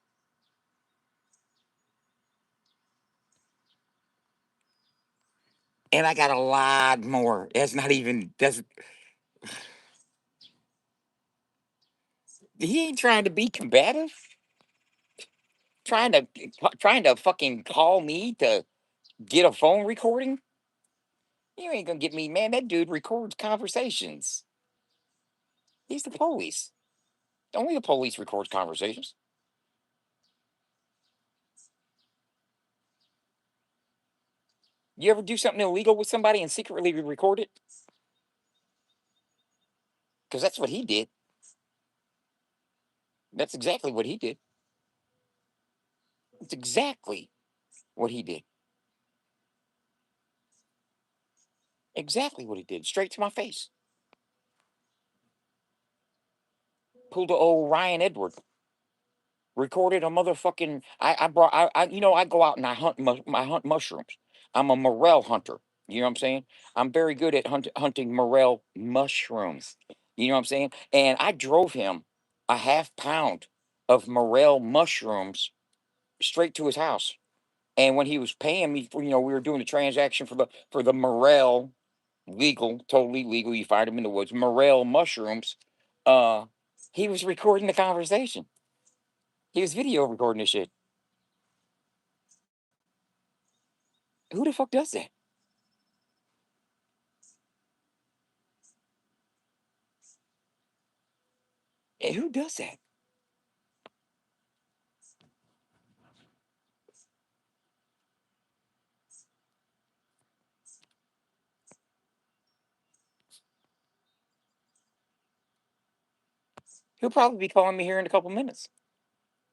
And I got a lot more. That's not even that's he ain't trying to be combative. Trying to trying to fucking call me to get a phone recording. You ain't gonna get me, man. That dude records conversations. He's the police. Only the police records conversations. You ever do something illegal with somebody and secretly record it? Because that's what he did. That's exactly what he did. It's exactly what he did. Exactly what he did. Straight to my face. Pulled the old Ryan Edward. Recorded a motherfucking. I brought. I go out and I hunt mushrooms. I'm a morel hunter. You know what I'm saying? I'm very good at hunting morel mushrooms. You know what I'm saying? And I drove him a half pound of morel mushrooms straight to his house. And when he was paying me for, we were doing the transaction for the morel, legal, totally legal. You find them in the woods, morel mushrooms. Uh, he was recording the conversation. He was video recording this shit. Who the fuck does that? Who does that? He'll probably be calling me here in a couple minutes.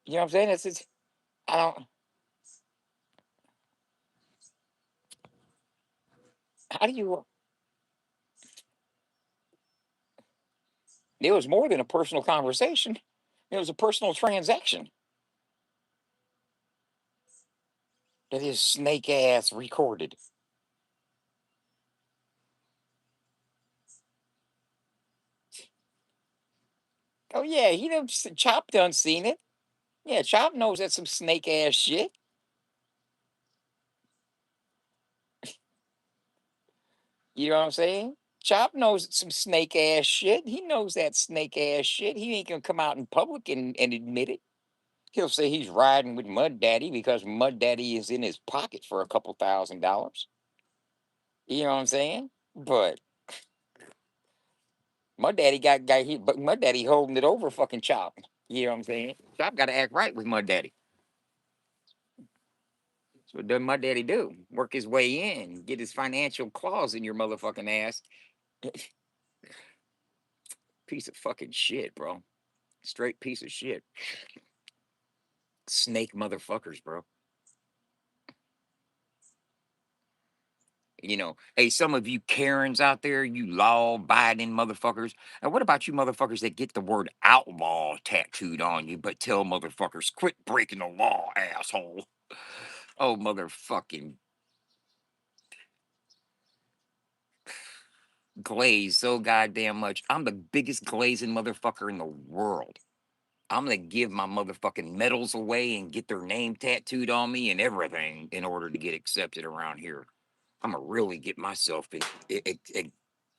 You know what I'm saying? I don't. How do you? It was more than a personal conversation. It was a personal transaction. That his snake ass recorded. Oh yeah, he done Chop done seen it. Yeah, Chop knows that's some snake ass shit. You know what I'm saying? Chop knows it's some snake ass shit. He knows that snake ass shit. He ain't gonna come out in public and admit it. He'll say he's riding with Mud Daddy because Mud Daddy is in his pocket for a couple $1,000. You know what I'm saying? But Mud Daddy holding it over fucking Chop. You know what I'm saying? Chop got to act right with Mud Daddy. So what does Mud Daddy do? Work his way in, get his financial claws in your motherfucking ass. Piece of fucking shit, bro. Straight piece of shit. Snake motherfuckers, bro. Hey, some of you Karens out there, you law abiding motherfuckers. And what about you motherfuckers that get the word outlaw tattooed on you, but tell motherfuckers, quit breaking the law, asshole? Oh, motherfucking glaze so goddamn much. I'm the biggest glazing motherfucker in the world. I'm gonna give my motherfucking medals away and get their name tattooed on me and everything in order to get accepted around here. I'm gonna really get myself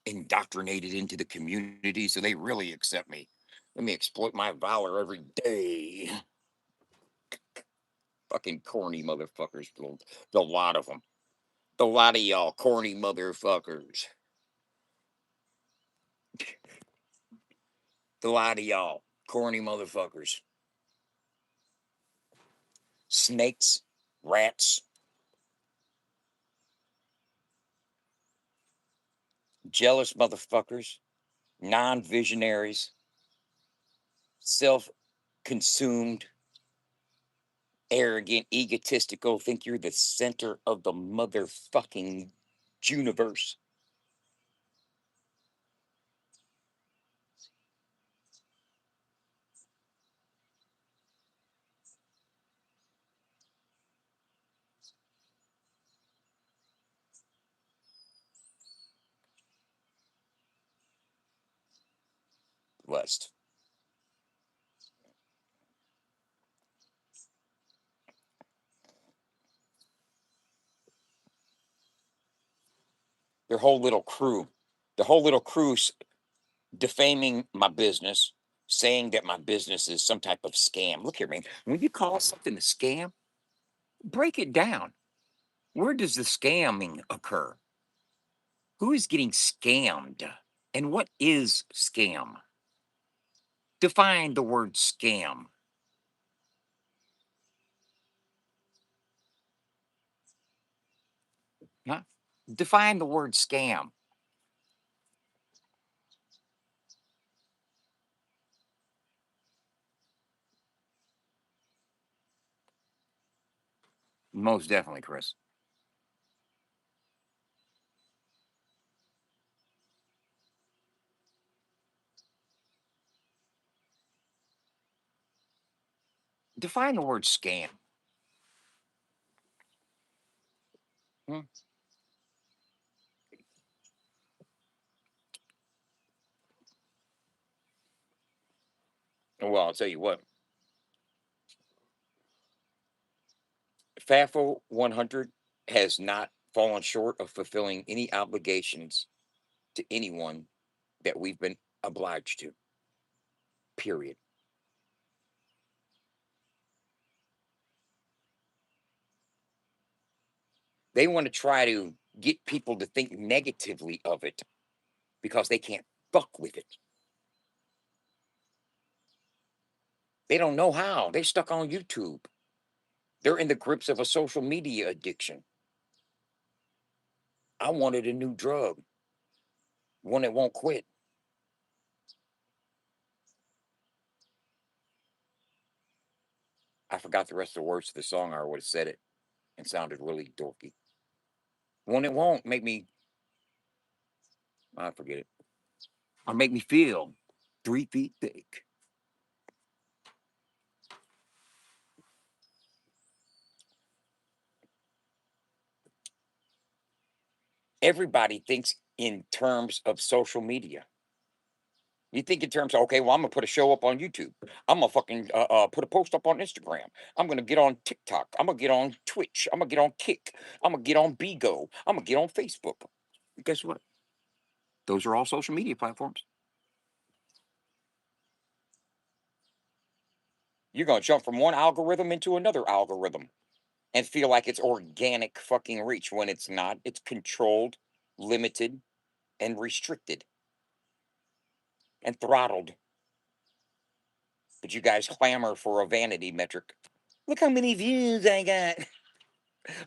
indoctrinated into the community so they really accept me. Let me exploit my valor every day. Fucking corny motherfuckers, the lot of them. The lot of y'all corny motherfuckers. The lot of y'all corny motherfuckers. Snakes, rats, jealous motherfuckers, non visionaries, self consumed, arrogant, egotistical, think you're the center of the motherfucking universe. Lust. Their whole little crew, the whole little crew defaming my business, saying that my business is some type of scam. Look here, man. When you call something a scam, break it down. Where does the scamming occur? Who is getting scammed? And what is scam? Define the word scam. Huh? Define the word scam. Most definitely, Chris. Define the word scam. Hmm? Well, I'll tell you what. FAFO 100 has not fallen short of fulfilling any obligations to anyone that we've been obliged to. Period. They want to try to get people to think negatively of it because they can't fuck with it. They don't know how. They're stuck on YouTube. They're in the grips of a social media addiction. I wanted a new drug, one that won't quit. I forgot the rest of the words to the song, or I would have said it and sounded really dorky. One that won't make me, I forget it, or make me feel 3 feet thick. Everybody thinks in terms of social media. You think in terms of, okay, well, I'm gonna put a show up on YouTube. I'm gonna fucking put a post up on Instagram. I'm gonna get on TikTok. I'm gonna get on Twitch. I'm gonna get on Kick. I'm gonna get on Bigo. I'm gonna get on Facebook. Guess what? Those are all social media platforms. You're gonna jump from one algorithm into another algorithm and feel like it's organic fucking reach when it's not. It's controlled, limited, and restricted and throttled. But you guys clamor for a vanity metric. Look how many views I got.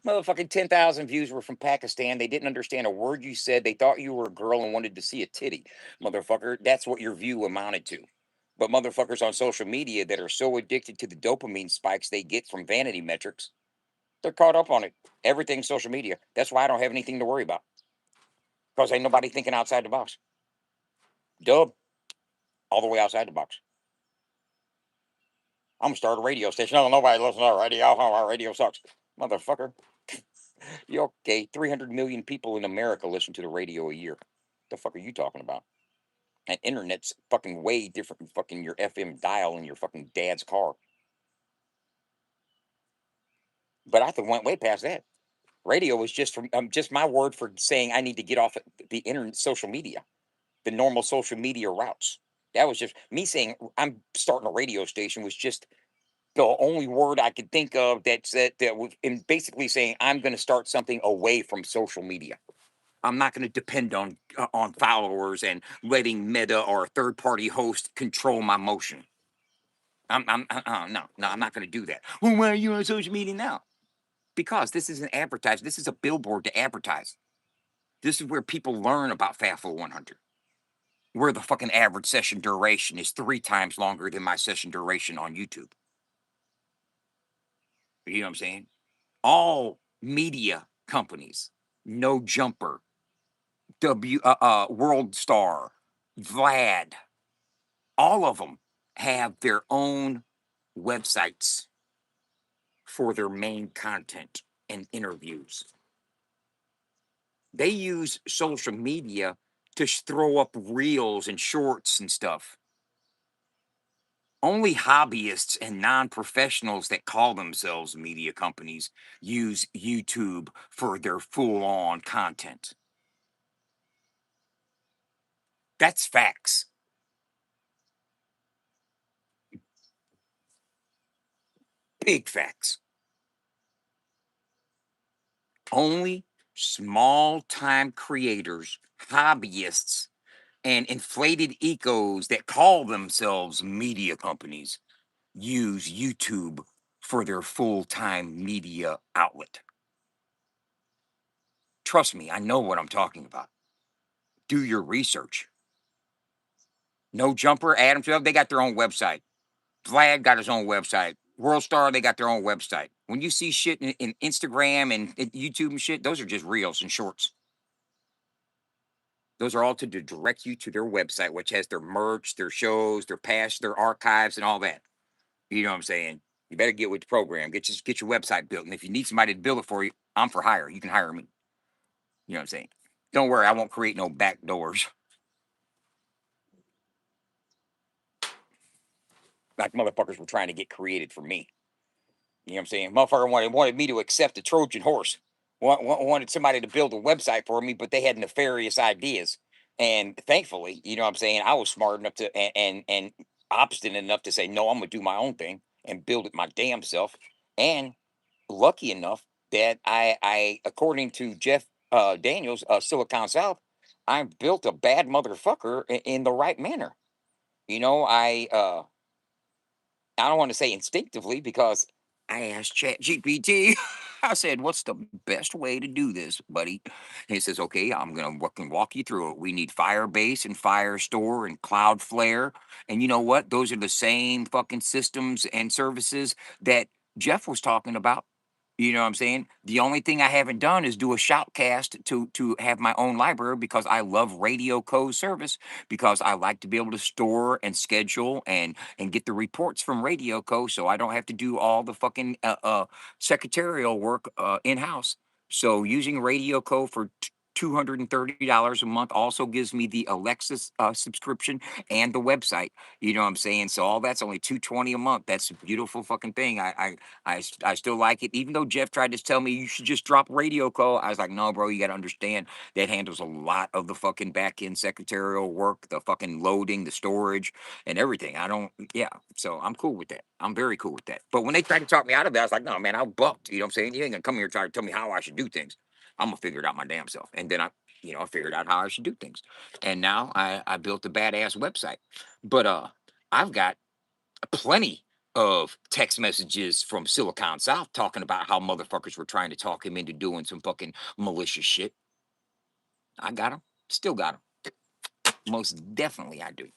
Motherfucking 10,000 views were from Pakistan. They didn't understand a word you said. They thought you were a girl and wanted to see a titty. Motherfucker, that's what your view amounted to. But motherfuckers on social media that are so addicted to the dopamine spikes they get from vanity metrics, they're caught up on it. Everything's social media. That's why I don't have anything to worry about. Because ain't nobody thinking outside the box. Dub, all the way outside the box. I'm gonna start a radio station. No, nobody listens to our radio. Oh, our radio sucks. Motherfucker. You okay? 300 million people in America listen to the radio a year. The fuck are you talking about? And internet's fucking way different than fucking your FM dial in your fucking dad's car. But I think went way past that. Radio was just my word for saying I need to get off the internet, social media, the normal social media routes. That was just me saying I'm starting a radio station was just the only word I could think of that said that was in basically saying I'm going to start something away from social media. I'm not going to depend on followers and letting Meta or a third party host control my motion. No, I'm not going to do that. Well, why are you on social media now? Because this isn't advertised. This is a billboard to advertise. This is where people learn about FAFO 100. Where the fucking average session duration is 3 times longer than my session duration on YouTube. You know what I'm saying? All media companies, No Jumper, World Star, Vlad, all of them have their own websites for their main content and interviews. They use social media to throw up reels and shorts and stuff. Only hobbyists and non-professionals that call themselves media companies use YouTube for their full-on content. That's facts. Big facts. Only small-time creators, hobbyists, and inflated egos that call themselves media companies use YouTube for their full-time media outlet. Trust me, I know what I'm talking about. Do your research. No Jumper, Adam 12, they got their own website. Vlad got his own website. World Star, they got their own website. When you see shit in Instagram and YouTube and shit, those are just reels and shorts. Those are all to direct you to their website, which has their merch, their shows, their past, their archives, and all that. You know what I'm saying? You better get with the program. Get your website built. And if you need somebody to build it for you, I'm for hire. You can hire me. You know what I'm saying? Don't worry, I won't create no back doors. Like motherfuckers were trying to get created for me. You know what I'm saying? Motherfucker wanted me to accept a Trojan horse. Wanted somebody to build a website for me, but they had nefarious ideas. And thankfully, you know what I'm saying, I was smart enough to and obstinate enough to say, no, I'm gonna do my own thing and build it my damn self. And lucky enough that I according to Jeff Daniels, Silicon South, I built a bad motherfucker in the right manner. You know, I don't want to say instinctively because I asked ChatGPT. I said, "What's the best way to do this, buddy?" And he says, "Okay, I'm gonna walk you through it. We need Firebase and Firestore and Cloudflare, and you know what? Those are the same fucking systems and services that Jeff was talking about. You know what I'm saying? The only thing I haven't done is do a shoutcast to have my own library because I love radio code service because I like to be able to store and schedule and get the reports from Radio Co. So I don't have to do all the fucking secretarial work in house. So using Radio Co. for $230 a month. Also gives me the Alexis subscription and the website. You know what I'm saying? So all that's only 220 a month. That's a beautiful fucking thing. I still like it. Even though Jeff tried to tell me you should just drop radio call, I was like, no, bro, you got to understand that handles a lot of the fucking back end secretarial work, the fucking loading, the storage, and everything. I don't, yeah. So I'm cool with that. I'm very cool with that. But when they tried to talk me out of that, I was like, no, man, I bucked. You know what I'm saying? You ain't gonna come here and try to tell me how I should do things. I'm gonna figure it out my damn self. And then I figured out how I should do things. And now I built a badass website. But I've got plenty of text messages from Silicon South talking about how motherfuckers were trying to talk him into doing some fucking malicious shit. I got them. Still got them. Most definitely I do.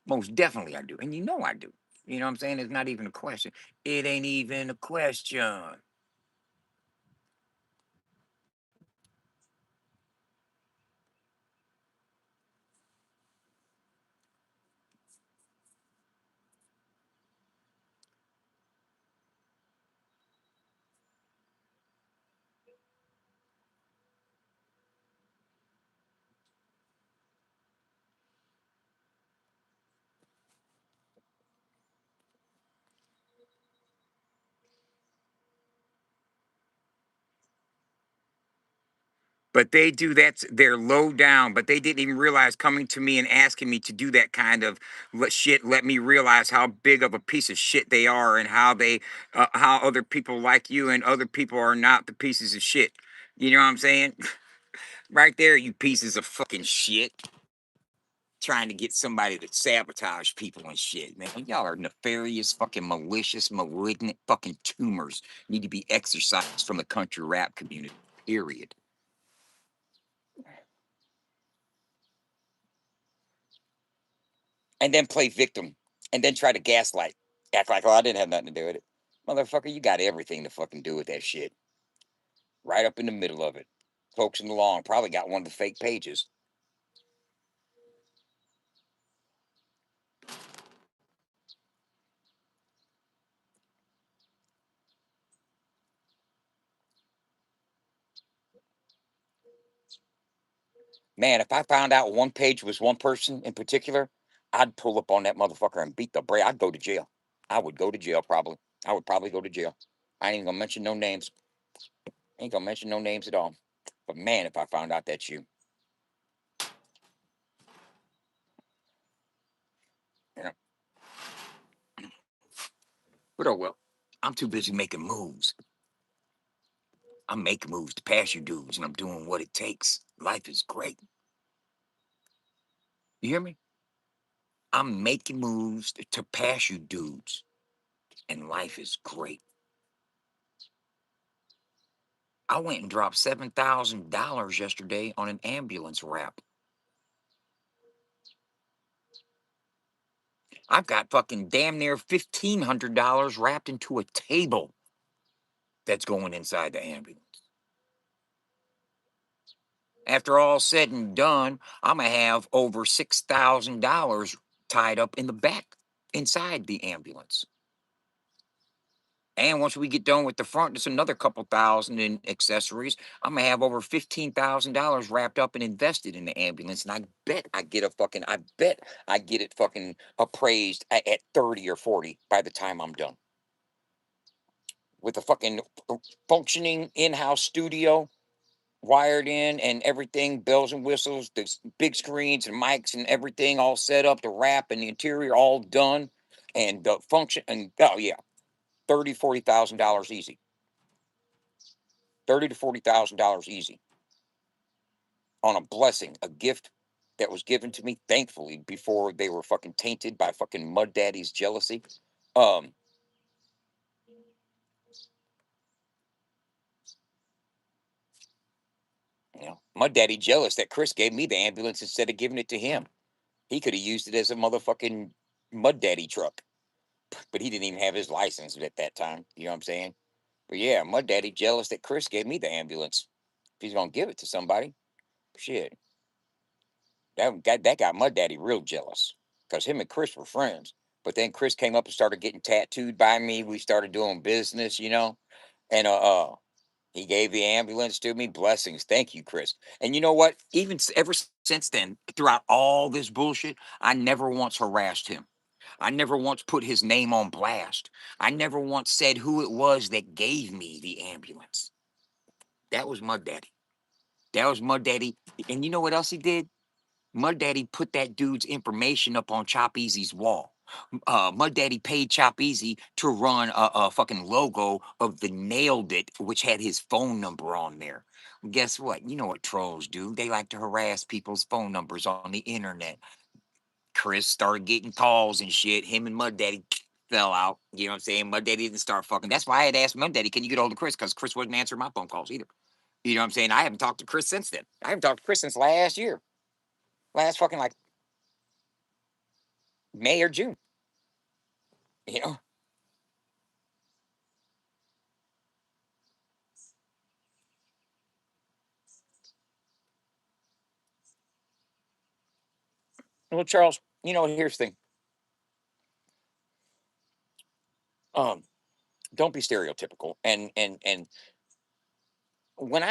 Most definitely I do. And you know I do. You know what I'm saying? It's not even a question. It ain't even a question. But they do that. They're low down, but they didn't even realize coming to me and asking me to do that kind of shit. Let me realize how big of a piece of shit they are, and how other people like you and other people are not the pieces of shit. You know what I'm saying? Right there, you pieces of fucking shit. Trying to get somebody to sabotage people and shit, man. Y'all are nefarious, fucking malicious, malignant fucking tumors. Need to be exorcised from the country rap community. Period. And then play victim, and then try to gaslight, act like, oh, I didn't have nothing to do with it. Motherfucker, you got everything to fucking do with that shit. Right up in the middle of it. Coaxing along, probably got one of the fake pages. Man, if I found out one page was one person in particular, I'd pull up on that motherfucker and beat the brakes. I'd go to jail. I would go to jail probably. I would probably go to jail. I ain't even gonna mention no names. Ain't gonna mention no names at all. But man, if I found out that's you, you know. But oh well. I'm too busy making moves. I'm making moves to pass you dudes, and I'm doing what it takes. Life is great. You hear me? I'm making moves to pass you dudes, and life is great. I went and dropped $7,000 yesterday on an ambulance wrap. I've got fucking damn near $1,500 wrapped into a table that's going inside the ambulance. After all said and done, I'm gonna have over $6,000 tied up in the back inside the ambulance. And once we get done with the front, it's another couple thousand in accessories. I'm gonna have over $15,000 wrapped up and invested in the ambulance. And I bet I get it fucking appraised at 30 or 40 by the time I'm done. With a fucking functioning in-house studio, wired in and everything, bells and whistles, the big screens and mics and everything all set up, the wrap and the interior all done, and the function, and oh yeah, 30, $40,000 easy. 30 to $40,000 easy on a blessing, a gift that was given to me, thankfully, before they were fucking tainted by fucking Mud Daddy's jealousy. Um, Mud Daddy jealous that Chris gave me the ambulance instead of giving it to him. He could have used it as a motherfucking Mud Daddy truck, but he didn't even have his license at that time. You know what I'm saying? But yeah, Mud Daddy jealous that Chris gave me the ambulance. If he's gonna give it to somebody, shit, that got Mud Daddy real jealous because him and Chris were friends. But then Chris came up and started getting tattooed by me. We started doing business, and He gave the ambulance to me. Blessings. Thank you, Chris. And you know what? Even ever since then, throughout all this bullshit, I never once harassed him. I never once put his name on blast. I never once said who it was that gave me the ambulance. That was Mud Daddy. That was Mud Daddy. And you know what else he did? Mud Daddy put that dude's information up on Chop Easy's wall. Mud Daddy paid Chop Easy to run a fucking logo of the Nailed It, which had his phone number on there. Guess what? You know what trolls do? They like to harass people's phone numbers on the internet. Chris started getting calls and shit. Him and Mud Daddy fell out. You know what I'm saying? Mud Daddy didn't start fucking. That's why I had asked Mud Daddy, can you get hold of Chris? Because Chris wouldn't answer my phone calls either. You know what I'm saying? I haven't talked to Chris since then. I haven't talked to Chris since last year. Last fucking like May or June. You know? Well, Charles, here's the thing. Um, don't be stereotypical. And when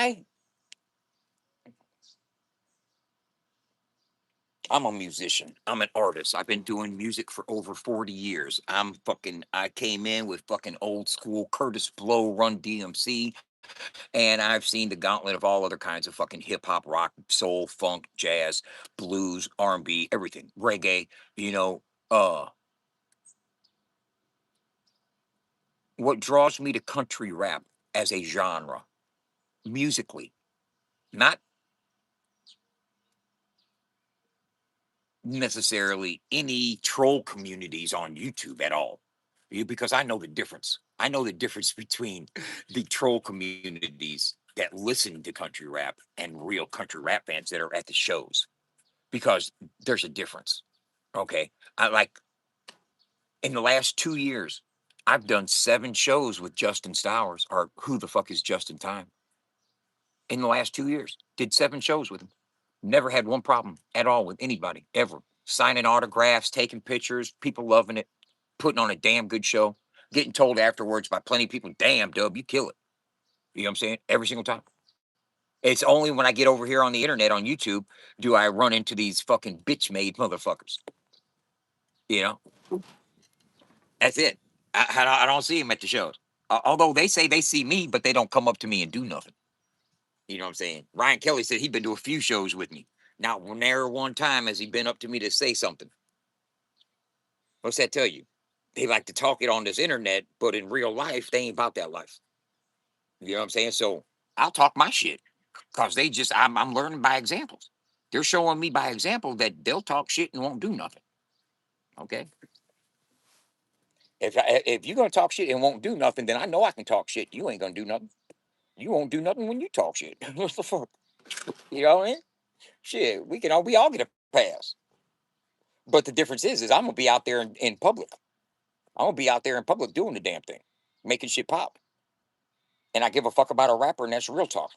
I'm a musician, I'm an artist. I've been doing music for over 40 years. I came in with fucking old school Curtis Blow, Run DMC, and I've seen the gauntlet of all other kinds of fucking hip hop, rock, soul, funk, jazz, blues, R&B, everything, reggae. You know, uh, what draws me to country rap as a genre, musically, not necessarily any troll communities on YouTube at all. Because I know the difference. I know the difference between the troll communities that listen to country rap and real country rap fans that are at the shows. Because there's a difference. Okay. I like in the last 2 years, I've done 7 shows with Justin Stowers, or who the fuck is Justin Time? In the last 2 years, did 7 shows with him. Never had one problem at all with anybody ever. Signing autographs, taking pictures, people loving it, putting on a damn good show, getting told afterwards by plenty of people, damn, Dub, you kill it. You know what I'm saying? Every single time. It's only when I get over here on the internet on YouTube do I run into these fucking bitch made motherfuckers. You know, that's it. I don't see them at the shows. Although they say they see me, but they don't come up to me and do nothing. You know what I'm saying? Ryan Kelly said he'd been to a few shows with me. Not never one time has he been up to me to say something. What's that tell you? They like to talk it on this internet, but in real life, they ain't about that life. You know what I'm saying? So I'll talk my shit because I'm learning by examples. They're showing me by example that they'll talk shit and won't do nothing. Okay. If you're gonna talk shit and won't do nothing, then I know I can talk shit. You ain't gonna do nothing. You won't do nothing when you talk shit. What the fuck? You know what I mean? Shit, we all get a pass. But the difference is I'm gonna be out there in public. I'm gonna be out there in public doing the damn thing, making shit pop. And I give a fuck about a rapper, and that's real talk.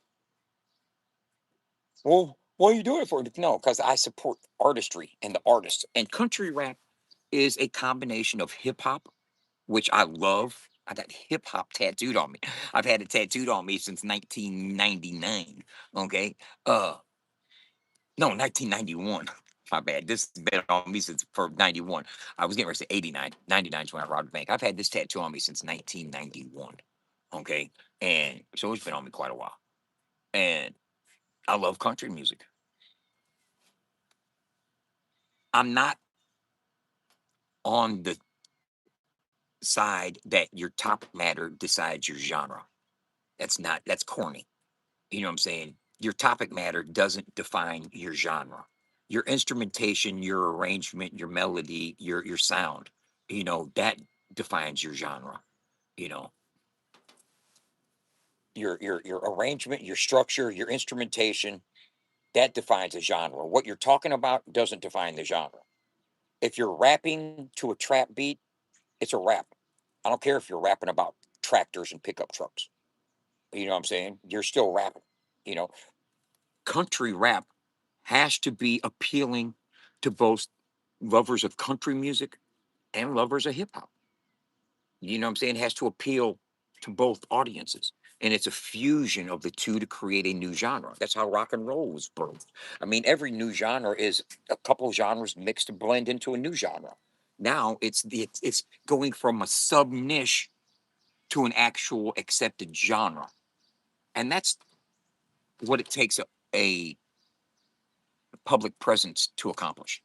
Well, what are you doing it for? No, because I support artistry and the artists. And country rap is a combination of hip hop, which I love. I got hip hop tattooed on me. I've had it tattooed on me since 1999. Okay. Uh no, 1991. My bad. This has been on me since for 91. I was getting ready to say 89. 99 is when I robbed the bank. I've had this tattoo on me since 1991. Okay. And so it's been on me quite a while. And I love country music. I'm not on the side that your topic matter decides your genre. That's corny. You know what I'm saying? Your topic matter doesn't define your genre. Your instrumentation, your arrangement, your melody, your sound, that defines your genre. You know, your arrangement, your structure, your instrumentation, that defines a genre. What you're talking about doesn't define the genre. If you're rapping to a trap beat, it's a rap. I don't care if you're rapping about tractors and pickup trucks. You know what I'm saying? You're still rapping. You know, country rap has to be appealing to both lovers of country music and lovers of hip hop. You know what I'm saying? It has to appeal to both audiences. And it's a fusion of the two to create a new genre. That's how rock and roll was birthed. I mean, every new genre is a couple of genres mixed to blend into a new genre. Now it's going from a sub niche to an actual accepted genre, and that's what it takes a public presence to accomplish.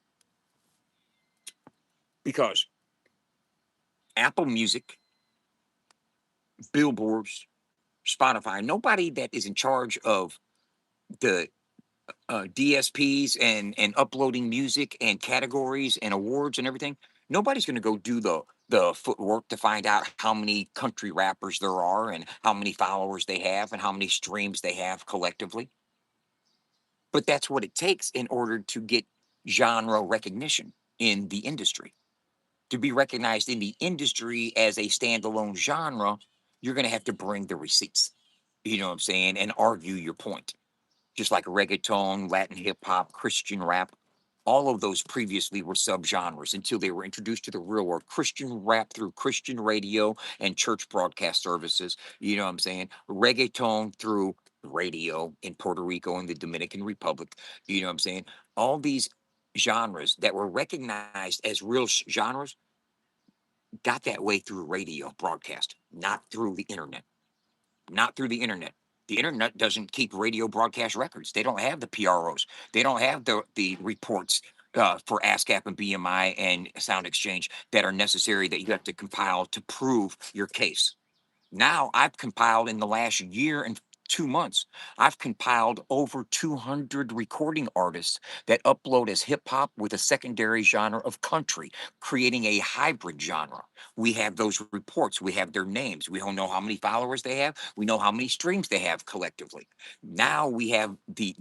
Because Apple Music, Billboards, Spotify, nobody that is in charge of the DSPs and uploading music and categories and awards and everything. Nobody's going to go do the footwork to find out how many country rappers there are and how many followers they have and how many streams they have collectively. But that's what it takes in order to get genre recognition in the industry. To be recognized in the industry as a standalone genre, you're going to have to bring the receipts. You know what I'm saying? And argue your point. Just like reggaeton, Latin hip hop, Christian rap. All of those previously were subgenres until they were introduced to the real world. Christian rap through Christian radio and church broadcast services. You know what I'm saying? Reggaeton through radio in Puerto Rico and the Dominican Republic. You know what I'm saying? All these genres that were recognized as real genres got that way through radio broadcast, not through the internet. Not through the internet. The internet doesn't keep radio broadcast records. They don't have the PROs. They don't have the reports for ASCAP and BMI and Sound Exchange that are necessary that you have to compile to prove your case. Now I've compiled in the last year and 2 months, I've compiled over 200 recording artists that upload as hip hop with a secondary genre of country, creating a hybrid genre. We have those reports, we have their names, we don't know how many followers they have, we know how many streams they have collectively. Now we have the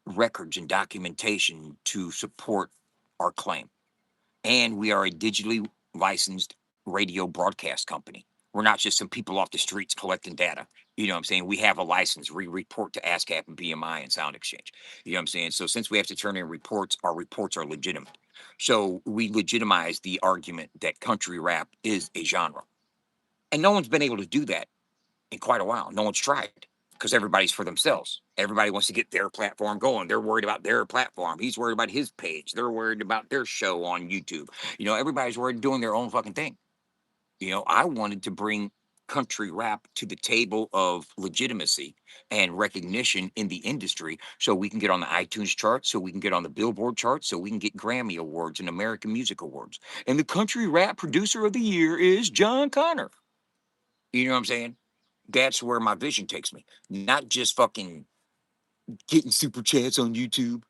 records and documentation to support our claim. And we are a digitally licensed radio broadcast company. We're not just some people off the streets collecting data. You know what I'm saying? We have a license. We report to ASCAP and BMI and Sound Exchange. You know what I'm saying? So since we have to turn in reports, our reports are legitimate. So we legitimize the argument that country rap is a genre. And no one's been able to do that in quite a while. No one's tried because everybody's for themselves. Everybody wants to get their platform going. They're worried about their platform. He's worried about his page. They're worried about their show on YouTube. You know, everybody's worried doing their own fucking thing. You know, I wanted to bring country rap to the table of legitimacy and recognition in the industry so we can get on the iTunes chart, so we can get on the Billboard chart, so we can get Grammy Awards and American Music Awards. And the country rap producer of the year is John Connor. You know what I'm saying? That's where my vision takes me. Not just fucking getting super chats on YouTube.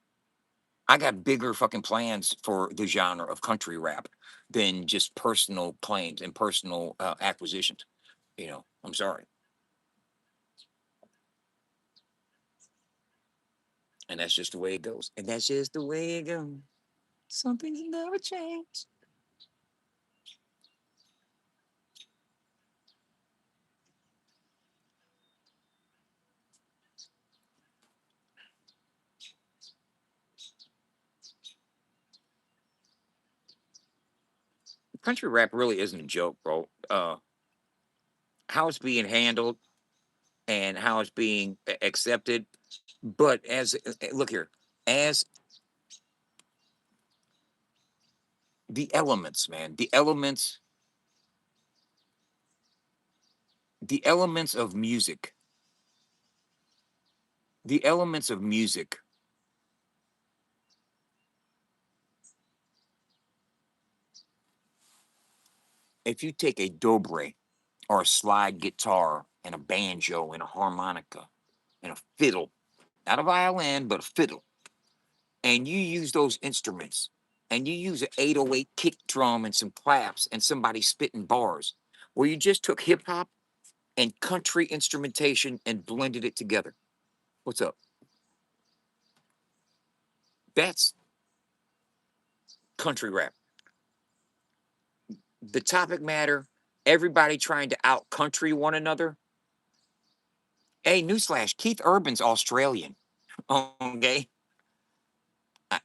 I got bigger fucking plans for the genre of country rap than just personal claims and personal acquisitions. You know, I'm sorry. And that's just the way it goes. And that's just the way it goes. Some things never change. Country rap really isn't a joke, bro. How it's being handled and how it's being accepted. But as look here, as the elements, man, the elements of music, the elements of music. If you take a dobro or a slide guitar and a banjo and a harmonica and a fiddle, not a violin, but a fiddle, and you use those instruments and you use an 808 kick drum and some claps and somebody spitting bars, where you just took hip hop and country instrumentation and blended it together. What's up? That's country rap. The topic matter, everybody trying to out country one another. Hey, newsflash, Keith Urban's Australian. Okay.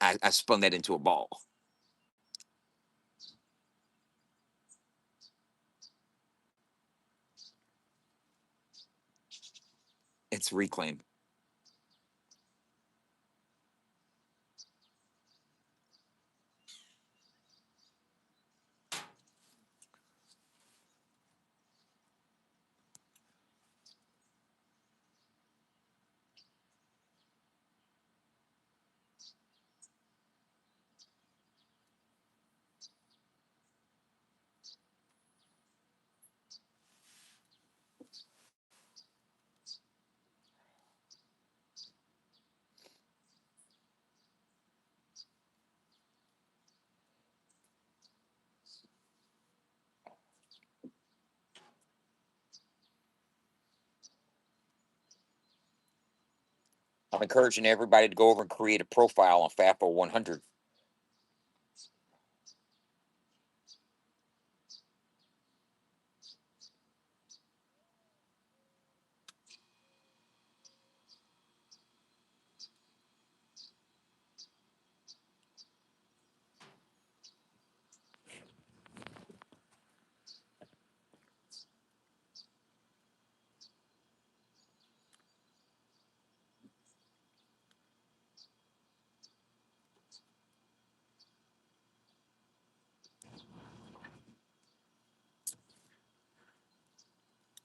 I spun that into a ball. It's reclaim. I'm encouraging everybody to go over and create a profile on FAFO 100.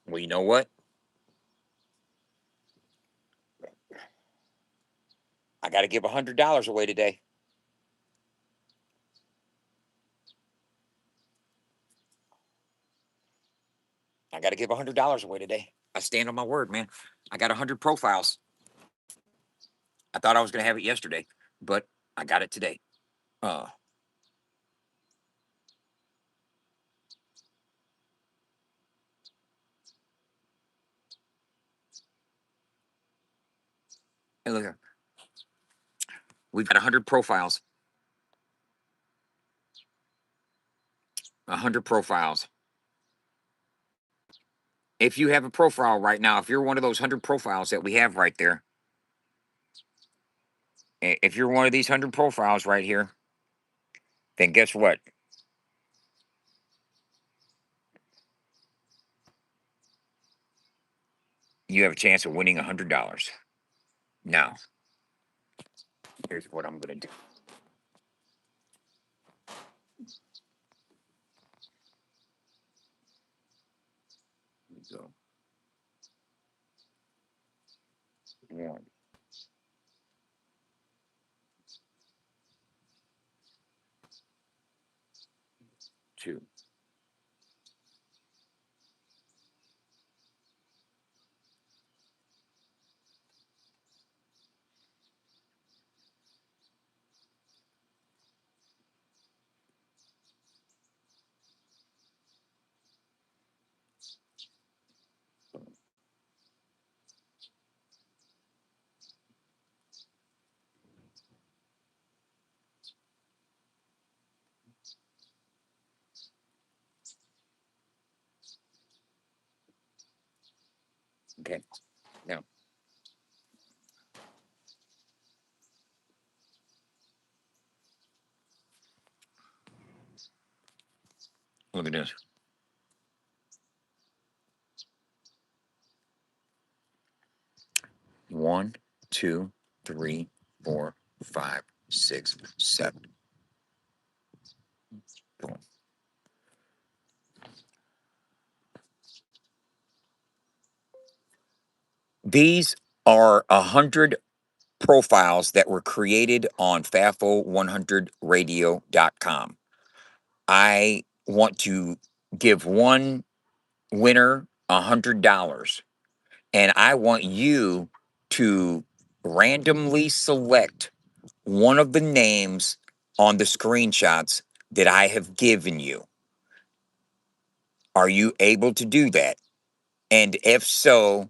Well, you know what? I got to give $100 away today. I got to give $100 away today. I stand on my word, man. I got 100 profiles. I thought I was going to have it yesterday, but I got it today. Uh, and look here. We've got 100 profiles. 100 profiles. If you have a profile right now, if you're one of those 100 profiles that we have right there, if you're one of these 100 profiles right here, then guess what? You have a chance of winning $100. Now, here's what I'm going to do. So, 1, 2. Okay. Now, look at this. 1, 2, 3, 4, 5, 6, 7. Boom. These are 100 profiles that were created on FAFO100radio.com. I want to give one winner $100, and I want you to randomly select one of the names on the screenshots that I have given you. Are you able to do that? And if so,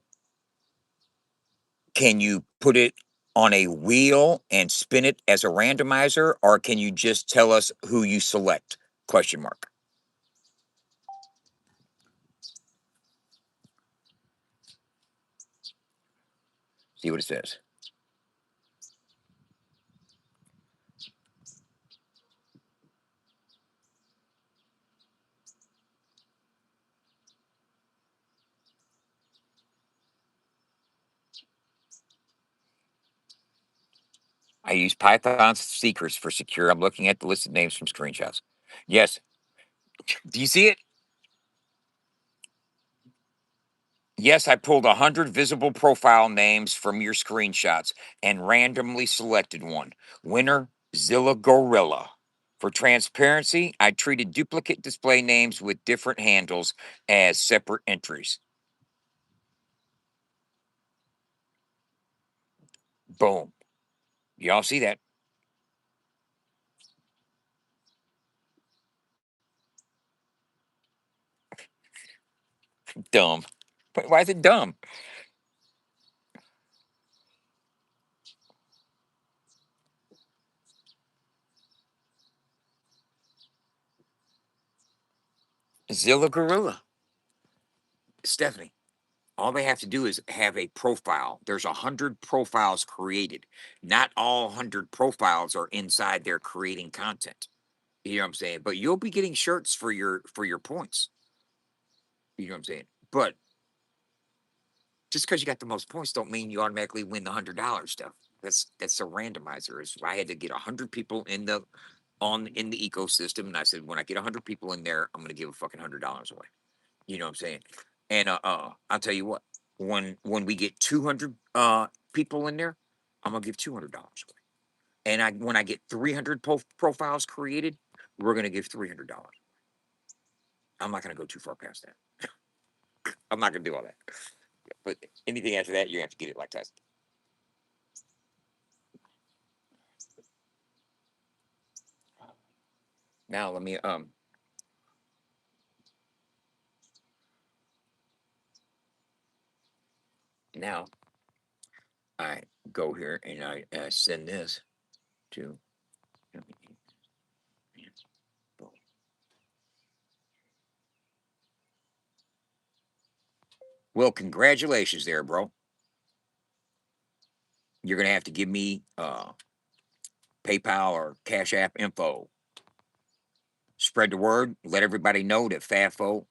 can you put it on a wheel and spin it as a randomizer, or can you just tell us who you select? Question mark. See what it says. I use Python Seekers for secure. I'm looking at the listed names from screenshots. Yes. Do you see it? Yes, I pulled 100 visible profile names from your screenshots and randomly selected one. Winner, Zilla Gorilla. For transparency, I treated duplicate display names with different handles as separate entries. Boom. Y'all see that? Dumb. Why is it dumb? Zilla Gorilla. Stephanie, all they have to do is have a profile. There's 100 profiles created. Not all 100 profiles are inside there creating content. You know what I'm saying? But you'll be getting shirts for your points. You know what I'm saying? But just because you got the most points don't mean you automatically win the $100 stuff. That's a randomizer. Is I had to get 100 people in the ecosystem, and I said when I get 100 people in there, I'm gonna give a fucking $100 away. You know what I'm saying? And I'll tell you what, when we get 200 people in there, I'm gonna give $200 away. And when I get 300 profiles created, we're gonna give $300. I'm not gonna go too far past that. I'm not gonna do all that. But anything after that, you have to get it like that. Now let me now I go here and I send this to. Well, congratulations there, bro. You're gonna have to give me PayPal or Cash App info. Spread the word. Let everybody know that FAFO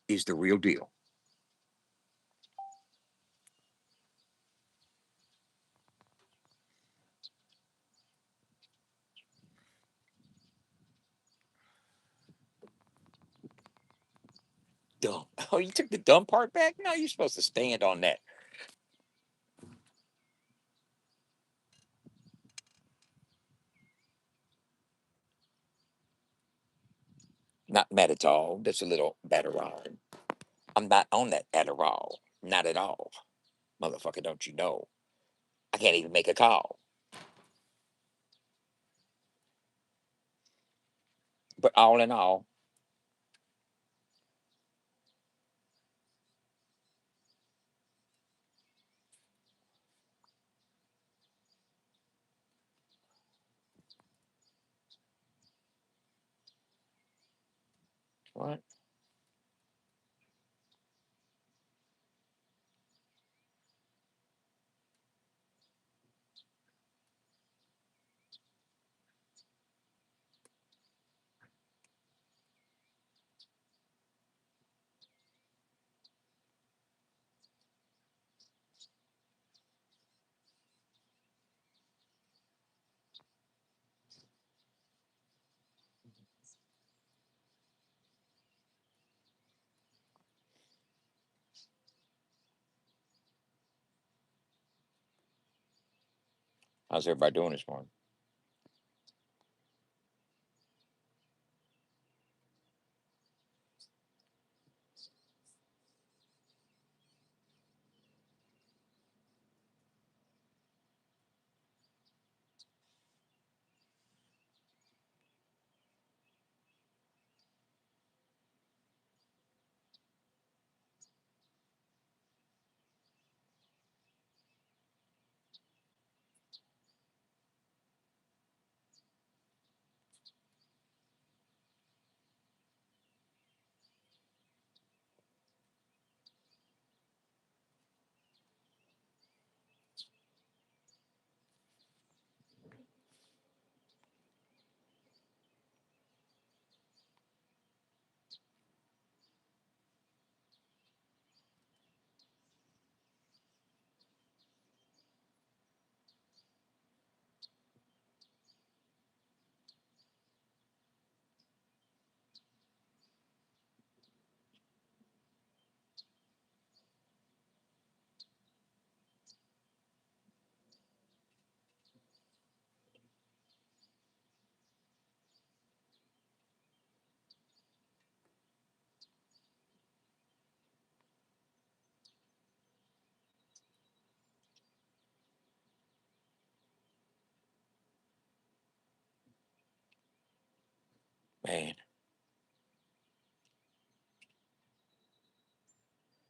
is the real deal. Dumb. Oh, you took the dumb part back? No, you're supposed to stand on that. Not mad at all. That's a little Adderall. I'm not on that Adderall. Not at all. Motherfucker, don't you know? I can't even make a call. But all in all, what? How's everybody doing this morning? Man,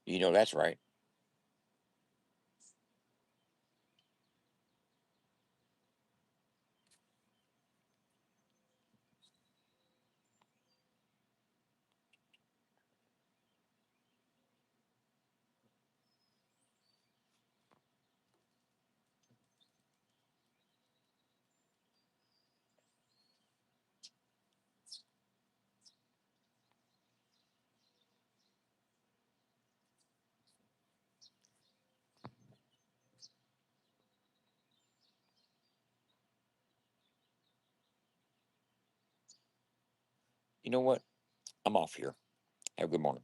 you know that's right. You know what? I'm off here. Have a good morning.